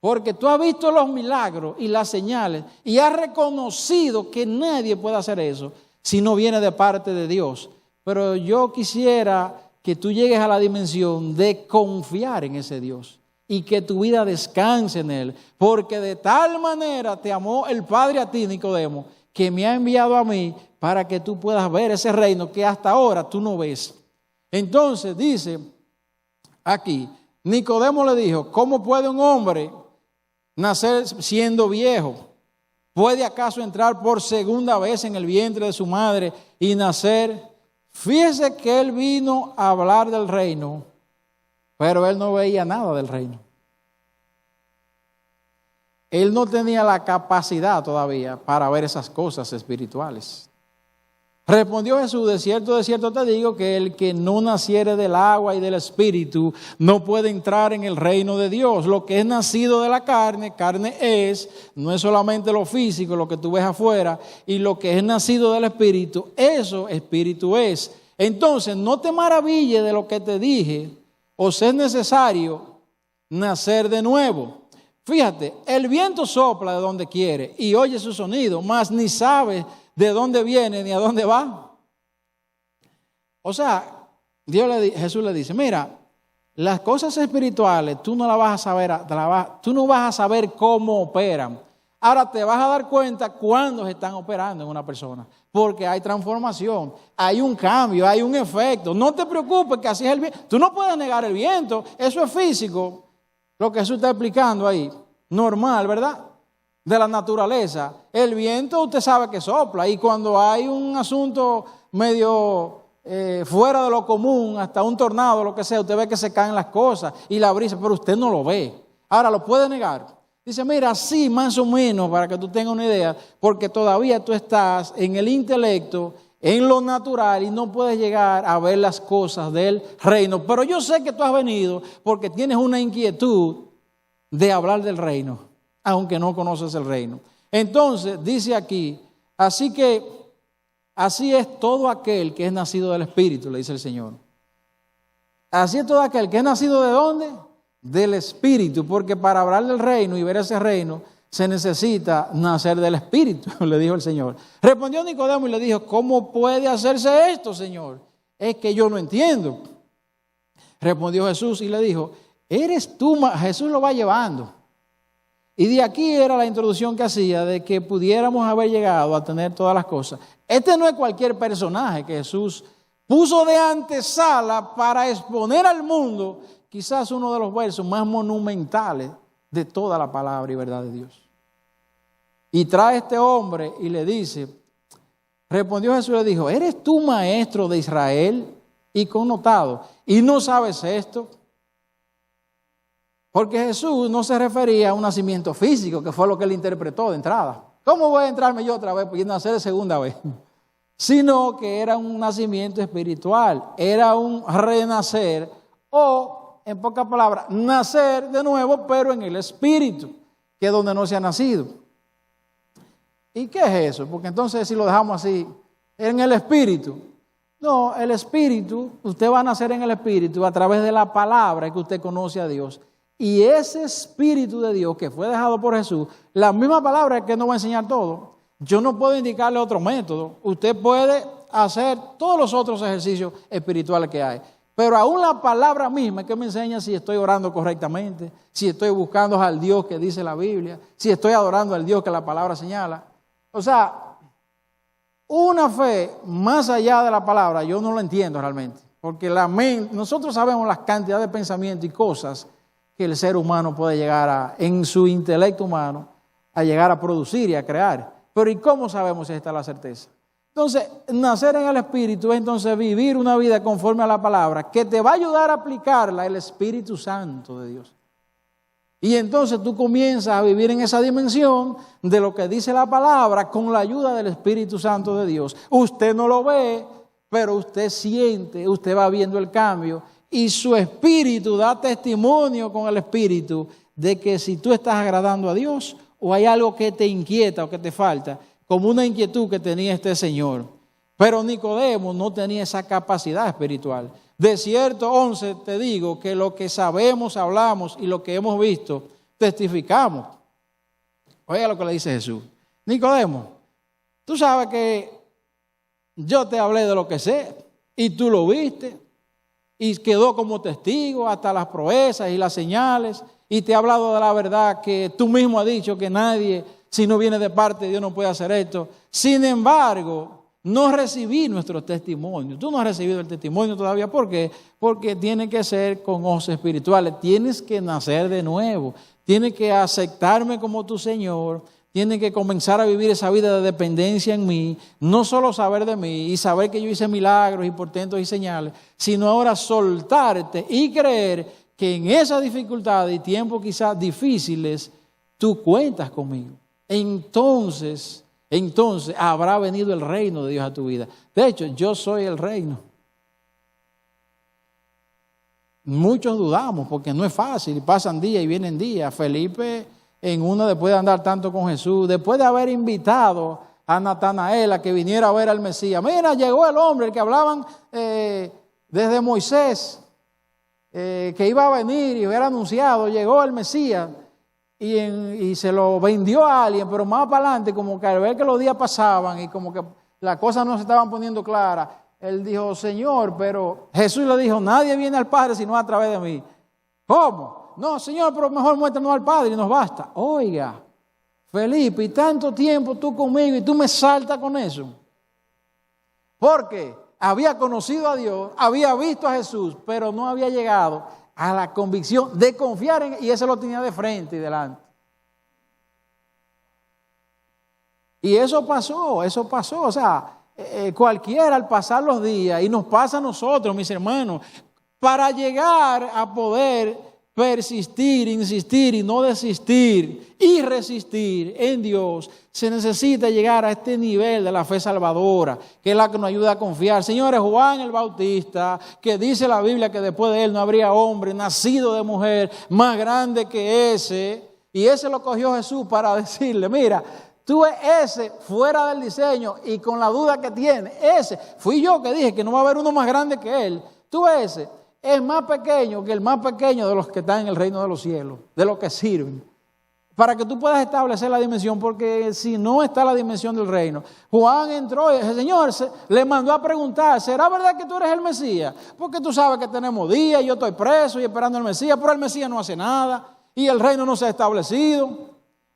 Speaker 2: porque tú has visto los milagros y las señales y has reconocido que nadie puede hacer eso si no viene de parte de Dios. Pero yo quisiera que tú llegues a la dimensión de confiar en ese Dios y que tu vida descanse en Él, porque de tal manera te amó el Padre a ti, Nicodemo, que me ha enviado a mí para que tú puedas ver ese reino que hasta ahora tú no ves. Entonces dice aquí, Nicodemo le dijo, ¿cómo puede un hombre nacer siendo viejo? ¿Puede acaso entrar por segunda vez en el vientre de su madre y nacer? Fíjese que él vino a hablar del reino, pero él no veía nada del reino. Él no tenía la capacidad todavía para ver esas cosas espirituales. Respondió Jesús, de cierto te digo que el que no naciere del agua y del espíritu no puede entrar en el reino de Dios. Lo que es nacido de la carne, carne es, no es solamente lo físico, lo que tú ves afuera, y lo que es nacido del espíritu, eso espíritu es. Entonces no te maravilles de lo que te dije, os es necesario nacer de nuevo. Fíjate, el viento sopla de donde quiere y oye su sonido, mas ni sabe de dónde viene ni a dónde va. O sea, Jesús le dice, mira, las cosas espirituales tú no las vas a saber, tú no vas a saber cómo operan. Ahora te vas a dar cuenta cuándo se están operando en una persona, porque hay transformación, hay un cambio, hay un efecto. No te preocupes que así es el viento. Tú no puedes negar el viento, eso es físico, lo que Jesús está explicando ahí, normal, ¿verdad? De la naturaleza. El viento usted sabe que sopla y cuando hay un asunto medio fuera de lo común, hasta un tornado, lo que sea, usted ve que se caen las cosas y la brisa, pero usted no lo ve. Ahora, ¿lo puede negar? Dice, mira, sí, más o menos, para que tú tengas una idea, porque todavía tú estás en el intelecto, en lo natural y no puedes llegar a ver las cosas del reino. Pero yo sé que tú has venido porque tienes una inquietud de hablar del reino, aunque no conoces el reino. Entonces, dice aquí, así es todo aquel que es nacido del Espíritu, le dice el Señor. Así es todo aquel que es nacido ¿de dónde? Del Espíritu, porque para hablar del reino y ver ese reino se necesita nacer del Espíritu, le dijo el Señor. Respondió Nicodemo y le dijo, ¿cómo puede hacerse esto, Señor? Es que yo no entiendo. Respondió Jesús y le dijo, eres tú, Jesús lo va llevando. Y de aquí era la introducción que hacía de que pudiéramos haber llegado a tener todas las cosas. Este no es cualquier personaje que Jesús puso de antesala para exponer al mundo quizás uno de los versos más monumentales de toda la palabra y verdad de Dios. Y trae este hombre y le dice, respondió Jesús y le dijo, ¿eres tú maestro de Israel y connotado y no sabes esto? Porque Jesús no se refería a un nacimiento físico, que fue lo que él interpretó de entrada. ¿Cómo voy a entrarme yo otra vez y nacer de segunda vez? Sino que era un nacimiento espiritual, era un renacer o, en pocas palabras, nacer de nuevo, pero en el espíritu, que es donde no se ha nacido. ¿Y qué es eso? Porque entonces si lo dejamos así, en el espíritu. No, el espíritu, usted va a nacer en el espíritu a través de la palabra que usted conoce a Dios. Y ese espíritu de Dios que fue dejado por Jesús, la misma palabra que nos va a enseñar todo. Yo no puedo indicarle otro método. Usted puede hacer todos los otros ejercicios espirituales que hay. Pero aún la palabra misma es que me enseña si estoy orando correctamente, si estoy buscando al Dios que dice la Biblia, si estoy adorando al Dios que la palabra señala. O sea, una fe más allá de la palabra, yo no lo entiendo realmente. Porque nosotros sabemos las cantidades de pensamientos y cosas que el ser humano puede llegar en su intelecto humano, a llegar a producir y a crear. Pero ¿y cómo sabemos si está la certeza? Entonces, nacer en el Espíritu es entonces vivir una vida conforme a la palabra, que te va a ayudar a aplicarla el Espíritu Santo de Dios. Y entonces tú comienzas a vivir en esa dimensión de lo que dice la palabra con la ayuda del Espíritu Santo de Dios. Usted no lo ve, pero usted siente, usted va viendo el cambio y su espíritu da testimonio con el Espíritu de que si tú estás agradando a Dios o hay algo que te inquieta o que te falta, como una inquietud que tenía este señor. Pero Nicodemo no tenía esa capacidad espiritual. De cierto, 11, te digo que lo que sabemos, hablamos y lo que hemos visto, testificamos. Oiga lo que le dice Jesús. Nicodemo, tú sabes que yo te hablé de lo que sé y tú lo viste y quedó como testigo hasta las proezas y las señales y te he hablado de la verdad que tú mismo has dicho que nadie, si no viene de parte de Dios, no puede hacer esto. Sin embargo, no recibí nuestro testimonio. Tú no has recibido el testimonio todavía. ¿Por qué? Porque tiene que ser con ojos espirituales. Tienes que nacer de nuevo. Tienes que aceptarme como tu Señor. Tienes que comenzar a vivir esa vida de dependencia en mí. No solo saber de mí y saber que yo hice milagros y portentos y señales, sino ahora soltarte y creer que en esas dificultades y tiempos quizás difíciles, tú cuentas conmigo. Entonces habrá venido el reino de Dios a tu vida. De hecho, yo soy el reino. Muchos dudamos porque no es fácil, pasan días y vienen días. Felipe en uno, después de andar tanto con Jesús, después de haber invitado a Natanael a que viniera a ver al Mesías. Mira, llegó el hombre, el que hablaban desde Moisés, que iba a venir y hubiera anunciado, llegó el Mesías. Y se lo vendió a alguien, pero más para adelante, como que al ver que los días pasaban y como que las cosas no se estaban poniendo claras, él dijo, Señor, pero Jesús le dijo, nadie viene al Padre sino a través de mí. ¿Cómo? No, Señor, pero mejor muéstranos al Padre y nos basta. Oiga, Felipe, y tanto tiempo tú conmigo y tú me saltas con eso. Porque había conocido a Dios, había visto a Jesús, pero no había llegado a la convicción de confiar en él, y eso lo tenía de frente y delante. Y eso pasó, o sea, cualquiera al pasar los días, y nos pasa a nosotros, mis hermanos, para llegar a poder persistir, insistir y no desistir y resistir en Dios, se necesita llegar a este nivel de la fe salvadora, que es la que nos ayuda a confiar. Señores, Juan el Bautista, que dice la Biblia que después de él no habría hombre nacido de mujer más grande que ese, y ese lo cogió Jesús para decirle, mira, tú ves ese fuera del diseño y con la duda que tiene, ese, fui yo que dije que no va a haber uno más grande que él, tú ves ese, es más pequeño que el más pequeño de los que están en el reino de los cielos, de los que sirven. Para que tú puedas establecer la dimensión, porque si no está la dimensión del reino. Juan entró y el Señor le mandó a preguntar, ¿será verdad que tú eres el Mesías? Porque tú sabes que tenemos días, yo estoy preso y esperando al Mesías, pero el Mesías no hace nada y el reino no se ha establecido.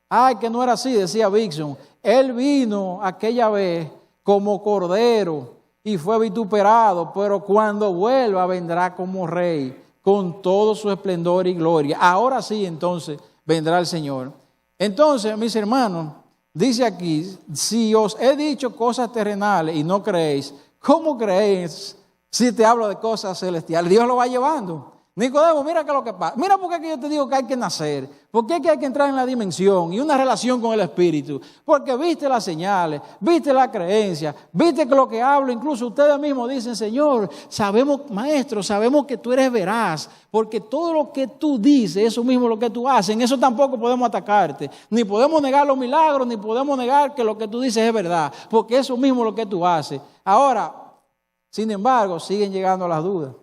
Speaker 2: Ay, que no era así, decía Vixon. Él vino aquella vez como cordero y fue vituperado, pero cuando vuelva vendrá como rey, con todo su esplendor y gloria. Ahora sí, entonces, vendrá el Señor. Entonces, mis hermanos, dice aquí, si os he dicho cosas terrenales y no creéis, ¿cómo creéis si te hablo de cosas celestiales? Dios lo va llevando. Nicodemo, mira qué es lo que pasa. Mira por qué yo te digo que hay que nacer. Porque hay que entrar en la dimensión y una relación con el Espíritu. Porque viste las señales, viste la creencia, viste que lo que hablo, incluso ustedes mismos dicen, Señor, sabemos, Maestro, sabemos que tú eres veraz. Porque todo lo que tú dices, eso mismo es lo que tú haces. En eso tampoco podemos atacarte. Ni podemos negar los milagros, ni podemos negar que lo que tú dices es verdad. Porque eso mismo es lo que tú haces. Ahora, sin embargo, siguen llegando las dudas.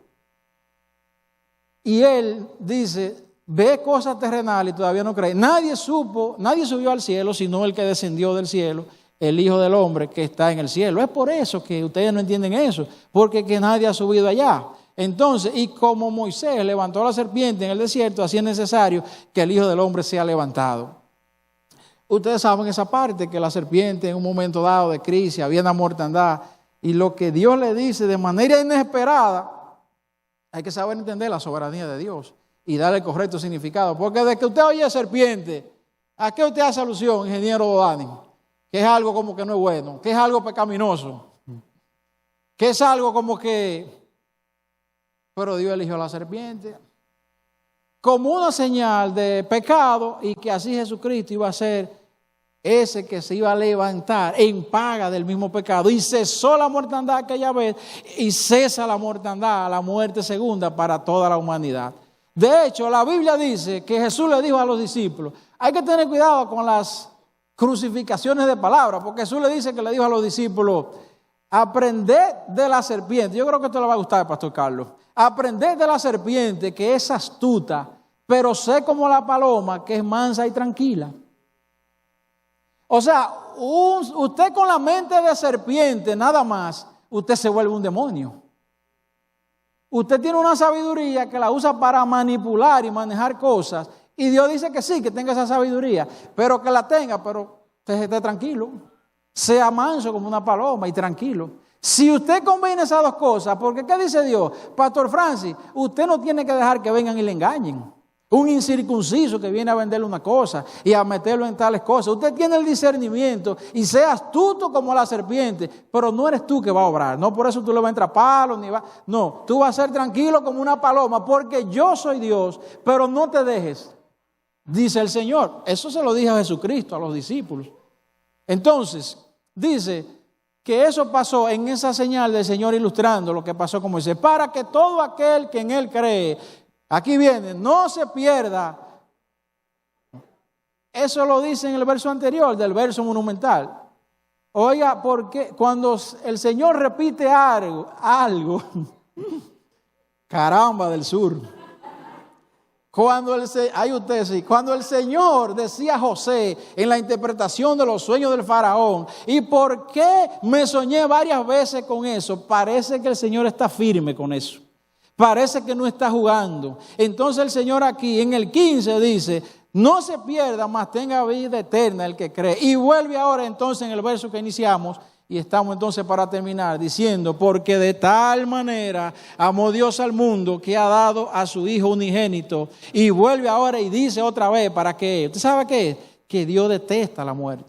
Speaker 2: Y él dice, ve cosas terrenales y todavía no cree. Nadie subió al cielo, sino el que descendió del cielo, el Hijo del Hombre que está en el cielo. Es por eso que ustedes no entienden eso, porque que nadie ha subido allá. Entonces, y como Moisés levantó la serpiente en el desierto, así es necesario que el Hijo del Hombre sea levantado. Ustedes saben esa parte, que la serpiente en un momento dado de crisis, había una mortandad, y lo que Dios le dice de manera inesperada, hay que saber entender la soberanía de Dios y darle el correcto significado. Porque desde que usted oye serpiente, ¿a qué usted hace alusión, ingeniero Dodani? Que es algo como que no es bueno, que es algo pecaminoso, que es algo como que... Pero Dios eligió a la serpiente como una señal de pecado y que así Jesucristo iba a ser ese que se iba a levantar en paga del mismo pecado, y cesó la mortandad aquella vez, y cesa la mortandad, la muerte segunda para toda la humanidad. De hecho, la Biblia dice que Jesús le dijo a los discípulos, hay que tener cuidado con las crucificaciones de palabras, porque Jesús le dice que le dijo a los discípulos, aprended de la serpiente. Yo creo que esto le va a gustar, Pastor Carlos. Aprended de la serpiente, que es astuta, pero sé como la paloma, que es mansa y tranquila. O sea, usted con la mente de serpiente nada más, usted se vuelve un demonio. Usted tiene una sabiduría que la usa para manipular y manejar cosas, y Dios dice que sí, que tenga esa sabiduría, pero que la tenga, pero usted esté tranquilo. Sea manso como una paloma y tranquilo. Si usted combina esas dos cosas, porque ¿qué dice Dios? Pastor Francis, usted no tiene que dejar que vengan y le engañen. Un incircunciso que viene a venderle una cosa y a meterlo en tales cosas. Usted tiene el discernimiento y sea astuto como la serpiente, pero no eres tú que va a obrar. No por eso tú le vas a entrar palos, ni va. No, tú vas a ser tranquilo como una paloma, porque yo soy Dios, pero no te dejes, dice el Señor. Eso se lo dijo a Jesucristo, a los discípulos. Entonces, dice que eso pasó en esa señal del Señor, ilustrando lo que pasó como dice, para que todo aquel que en Él cree, aquí viene, no se pierda. Eso lo dice en el verso anterior, del verso monumental. Oiga, porque cuando el Señor repite algo, caramba del sur. Cuando el Señor decía a José en la interpretación de los sueños del faraón, ¿y por qué me soñé varias veces con eso? Parece que el Señor está firme con eso. Parece que no está jugando. Entonces el Señor aquí en el 15 dice, no se pierda, mas tenga vida eterna el que cree. Y vuelve ahora entonces en el verso que iniciamos, y estamos entonces para terminar diciendo, porque de tal manera amó Dios al mundo que ha dado a su Hijo unigénito. Y vuelve ahora y dice otra vez, ¿para qué? ¿Usted sabe qué? Que Dios detesta la muerte.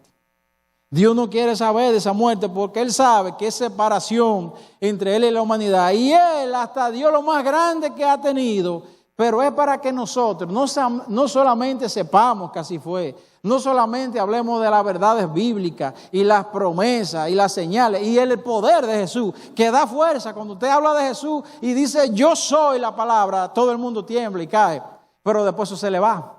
Speaker 2: Dios no quiere saber de esa muerte porque Él sabe que es separación entre Él y la humanidad. Y Él hasta dio lo más grande que ha tenido, pero es para que nosotros no solamente sepamos que así fue, no solamente hablemos de las verdades bíblicas y las promesas y las señales y el poder de Jesús, que da fuerza. Cuando usted habla de Jesús y dice yo soy la palabra, todo el mundo tiembla y cae, pero después eso se le va.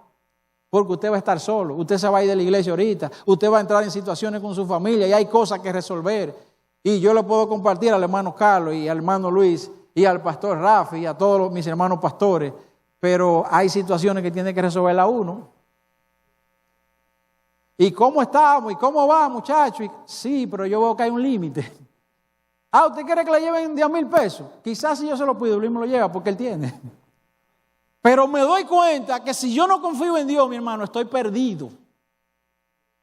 Speaker 2: Porque usted va a estar solo, usted se va a ir de la iglesia ahorita, usted va a entrar en situaciones con su familia y hay cosas que resolver. Y yo le puedo compartir al hermano Carlos y al hermano Luis y al pastor Rafi y a todos mis hermanos pastores, pero hay situaciones que tiene que resolverla uno. ¿Y cómo estamos? ¿Y cómo va, muchachos? Sí, pero yo veo que hay un límite. ¿Usted quiere que le lleven 10,000 pesos? Quizás si yo se lo pido, Luis me lo lleva porque él tiene. Pero me doy cuenta que si yo no confío en Dios, mi hermano, estoy perdido.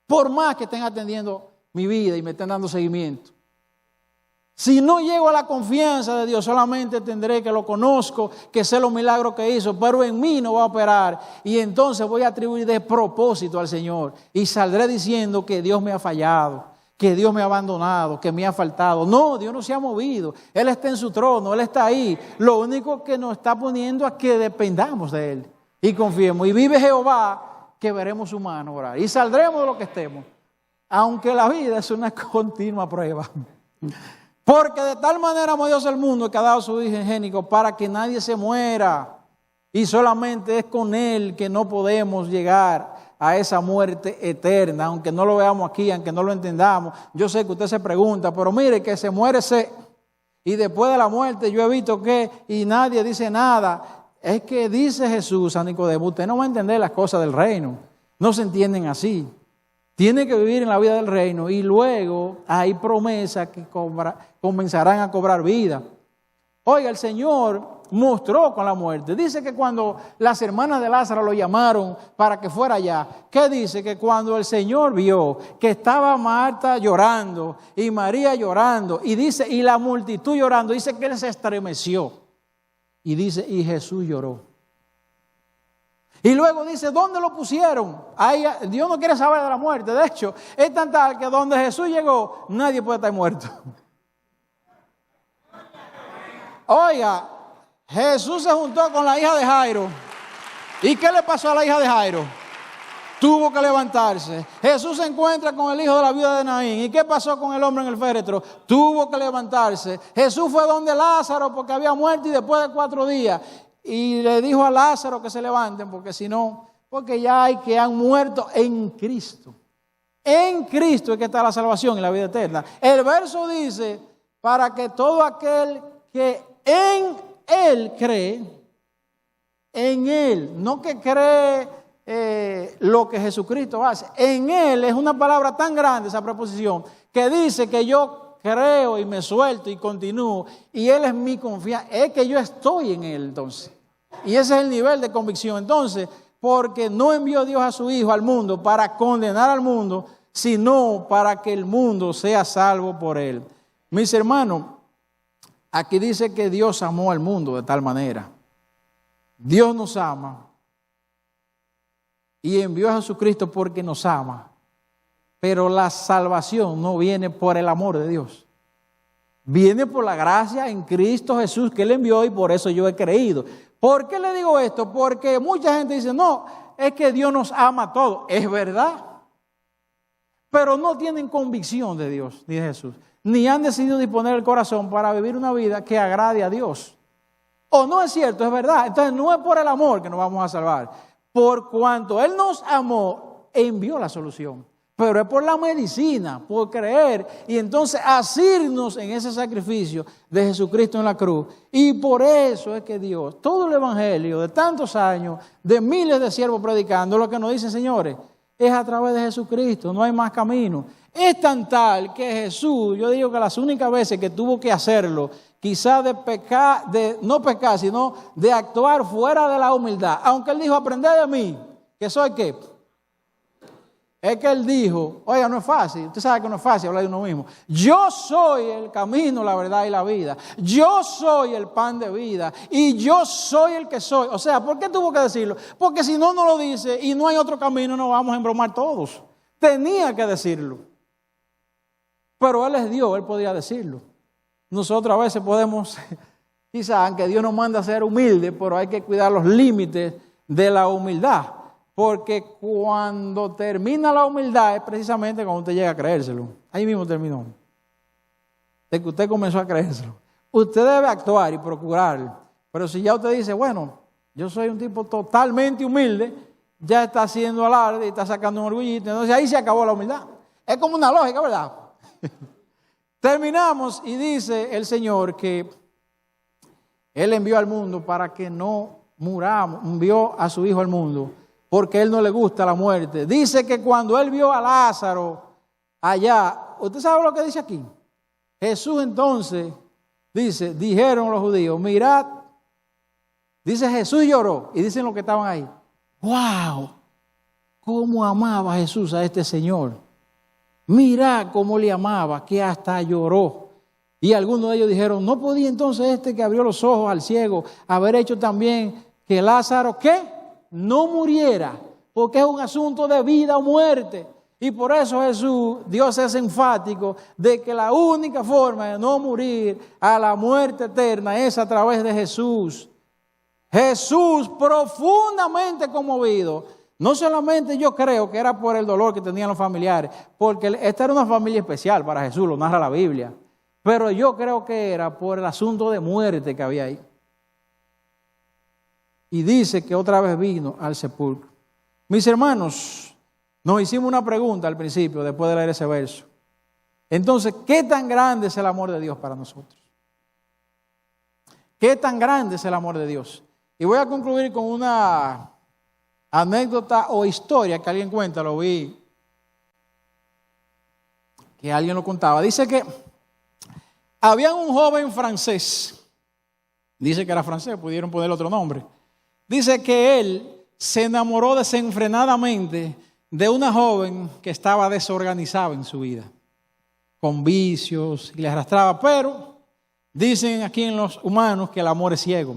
Speaker 2: Por más que estén atendiendo mi vida y me estén dando seguimiento. Si no llego a la confianza de Dios, solamente tendré que lo conozco, que sé los milagros que hizo, pero en mí no va a operar. Y entonces voy a atribuir de propósito al Señor. Y saldré diciendo que Dios me ha fallado, que Dios me ha abandonado, que me ha faltado. No, Dios no se ha movido. Él está en su trono, Él está ahí. Lo único que nos está poniendo es que dependamos de Él y confiemos. Y vive Jehová, que veremos su mano orar. Y saldremos de lo que estemos. Aunque la vida es una continua prueba. Porque de tal manera amó Dios al mundo que ha dado su Hijo unigénito para que nadie se muera. Y solamente es con Él que no podemos llegar a esa muerte eterna. Aunque no lo veamos aquí, aunque no lo entendamos. Yo sé que usted se pregunta, pero mire que se muere y después de la muerte yo he visto que y nadie dice nada. Es que dice Jesús a Nicodemo, usted no va a entender las cosas del reino. No se entienden así. Tiene que vivir en la vida del reino y luego hay promesas que comenzarán a cobrar vida. Oiga, el Señor mostró con la muerte. Dice que cuando las hermanas de Lázaro lo llamaron para que fuera allá, ¿qué dice? Que cuando el Señor vio que estaba Marta llorando y María llorando y dice y la multitud llorando, dice que Él se estremeció y dice y Jesús lloró. Y luego dice, ¿dónde lo pusieron? Ahí, Dios no quiere saber de la muerte. De hecho, es tan tal que donde Jesús llegó, nadie puede estar muerto. Oiga, Jesús se juntó con la hija de Jairo. ¿Y qué le pasó a la hija de Jairo? Tuvo que levantarse. Jesús se encuentra con el hijo de la viuda de Naín. ¿Y qué pasó con el hombre en el féretro? Tuvo que levantarse. Jesús fue donde Lázaro porque había muerto y después de 4 días. Y le dijo a Lázaro que se levanten, porque si no, porque ya hay que han muerto en Cristo. En Cristo es que está la salvación y la vida eterna. El verso dice, para que todo aquel que en Él cree, en Él, no que cree lo que Jesucristo hace. En Él es una palabra tan grande, esa preposición, que dice que yo creo y me suelto y continúo. Y Él es mi confianza. Es que yo estoy en Él entonces. Y ese es el nivel de convicción. Entonces, porque no envió Dios a su Hijo al mundo para condenar al mundo, sino para que el mundo sea salvo por Él. Mis hermanos, aquí dice que Dios amó al mundo de tal manera. Dios nos ama y envió a Jesucristo porque nos ama. Pero la salvación no viene por el amor de Dios. Viene por la gracia en Cristo Jesús que Él envió y por eso yo he creído. ¿Por qué le digo esto? Porque mucha gente dice, no, es que Dios nos ama a todos. Es verdad. Pero no tienen convicción de Dios ni de Jesús. Ni han decidido disponer el corazón para vivir una vida que agrade a Dios. O no es cierto, es verdad. Entonces no es por el amor que nos vamos a salvar. Por cuanto Él nos amó, envió la solución. Pero es por la medicina, por creer y entonces asirnos en ese sacrificio de Jesucristo en la cruz. Y por eso es que Dios, todo el evangelio de tantos años, de miles de siervos predicando, lo que nos dicen, señores, es a través de Jesucristo, no hay más camino. Es tan tal que Jesús, yo digo que las únicas veces que tuvo que hacerlo, quizás de pecar, de no pecar, sino de actuar fuera de la humildad. Aunque Él dijo, aprended de mí, que soy ¿qué? Es que Él dijo, oiga, no es fácil, usted sabe que no es fácil hablar de uno mismo. Yo soy el camino, la verdad y la vida. Yo soy el pan de vida y yo soy el que soy. O sea, ¿por qué tuvo que decirlo? Porque si no, no lo dice y no hay otro camino, nos vamos a embromar todos. Tenía que decirlo. Pero Él es Dios, Él podía decirlo. Nosotros a veces podemos, quizás, aunque Dios nos manda a ser humildes, pero hay que cuidar los límites de la humildad. Porque cuando termina la humildad es precisamente cuando usted llega a creérselo. Ahí mismo terminó. De que usted comenzó a creérselo. Usted debe actuar y procurar. Pero si ya usted dice, bueno, yo soy un tipo totalmente humilde, ya está haciendo alarde y está sacando un orgullito. Entonces ahí se acabó la humildad. Es como una lógica, ¿verdad? Terminamos y dice el Señor que Él envió al mundo para que no muramos. Envió a su Hijo al mundo. Porque a Él no le gusta la muerte. Dice que cuando Él vio a Lázaro allá, ¿usted sabe lo que dice aquí? Jesús entonces dice, dijeron los judíos, mirad, dice Jesús lloró, y dicen los que estaban ahí, wow, cómo amaba Jesús a este Señor. Mirad cómo le amaba, que hasta lloró. Y algunos de ellos dijeron, ¿no podía entonces este que abrió los ojos al ciego haber hecho también que Lázaro, ¿qué? No muriera, porque es un asunto de vida o muerte. Y por eso Dios es enfático de que la única forma de no morir a la muerte eterna es a través de Jesús. Jesús profundamente conmovido. No solamente yo creo que era por el dolor que tenían los familiares, porque esta era una familia especial para Jesús, lo narra la Biblia. Pero yo creo que era por el asunto de muerte que había ahí. Y dice que otra vez vino al sepulcro. Mis hermanos, nos hicimos una pregunta al principio, después de leer ese verso. Entonces, ¿qué tan grande es el amor de Dios para nosotros? ¿Qué tan grande es el amor de Dios? Y voy a concluir con una anécdota o historia que alguien cuenta, lo vi, que alguien lo contaba. Dice que había un joven francés, dice que era francés, pudieron ponerle otro nombre. Dice que él se enamoró desenfrenadamente de una joven que estaba desorganizada en su vida, con vicios, y le arrastraba, pero dicen aquí en los humanos que el amor es ciego.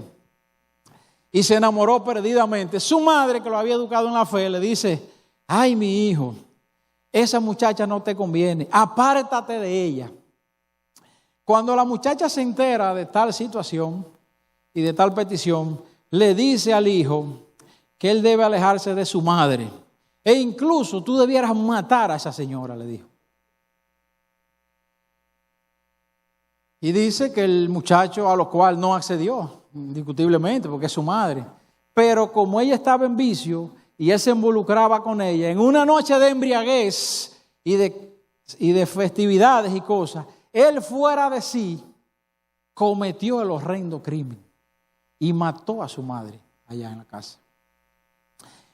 Speaker 2: Y se enamoró perdidamente. Su madre, que lo había educado en la fe, le dice, ay, mi hijo, esa muchacha no te conviene, apártate de ella. Cuando la muchacha se entera de tal situación y de tal petición, le dice al hijo que él debe alejarse de su madre. E incluso tú debieras matar a esa señora, le dijo. Y dice que el muchacho, a lo cual no accedió, indiscutiblemente, porque es su madre. Pero como ella estaba en vicio y él se involucraba con ella, en una noche de embriaguez y de festividades y cosas, él fuera de sí cometió el horrendo crimen y mató a su madre allá en la casa.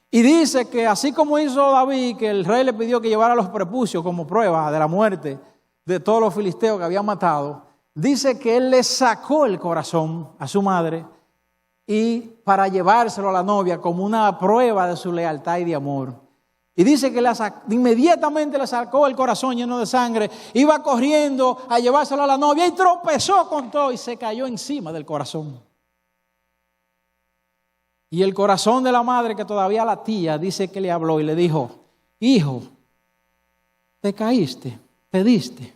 Speaker 2: Y dice que así como hizo David, que el rey le pidió que llevara los prepucios como prueba de la muerte de todos los filisteos que había matado, dice que él le sacó el corazón a su madre y para llevárselo a la novia como una prueba de su lealtad y de amor. Y dice que inmediatamente le sacó el corazón lleno de sangre, iba corriendo a llevárselo a la novia y tropezó con todo y se cayó encima del corazón. Y el corazón de la madre, que todavía latía, dice que le habló y le dijo, hijo, te caíste, te diste.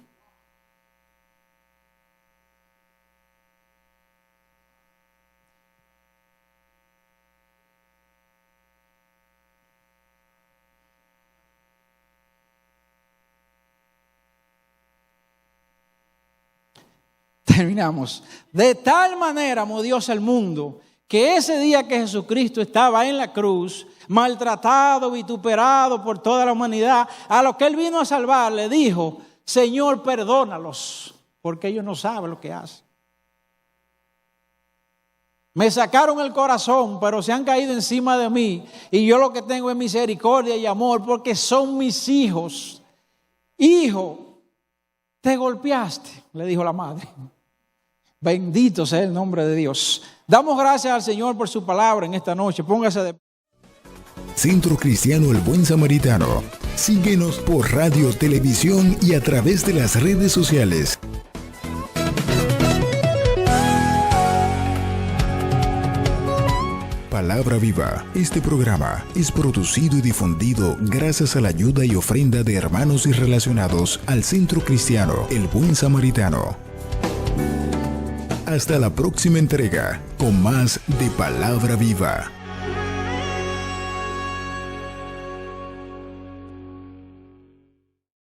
Speaker 2: Terminamos. De tal manera amó Dios al mundo, que ese día que Jesucristo estaba en la cruz, maltratado, vituperado por toda la humanidad, a lo que Él vino a salvar, le dijo, Señor, perdónalos, porque ellos no saben lo que hacen. Me sacaron el corazón, pero se han caído encima de mí, y yo lo que tengo es misericordia y amor, porque son mis hijos. Hijo, te golpeaste, le dijo la madre. Bendito sea el nombre de Dios. Damos gracias al Señor por su palabra en esta noche. Póngase de...
Speaker 1: Centro Cristiano El Buen Samaritano. Síguenos por radio, televisión y a través de las redes sociales. Palabra Viva. Este programa es producido y difundido gracias a la ayuda y ofrenda de hermanos y relacionados al Centro Cristiano El Buen Samaritano. Hasta la próxima entrega con más de Palabra Viva.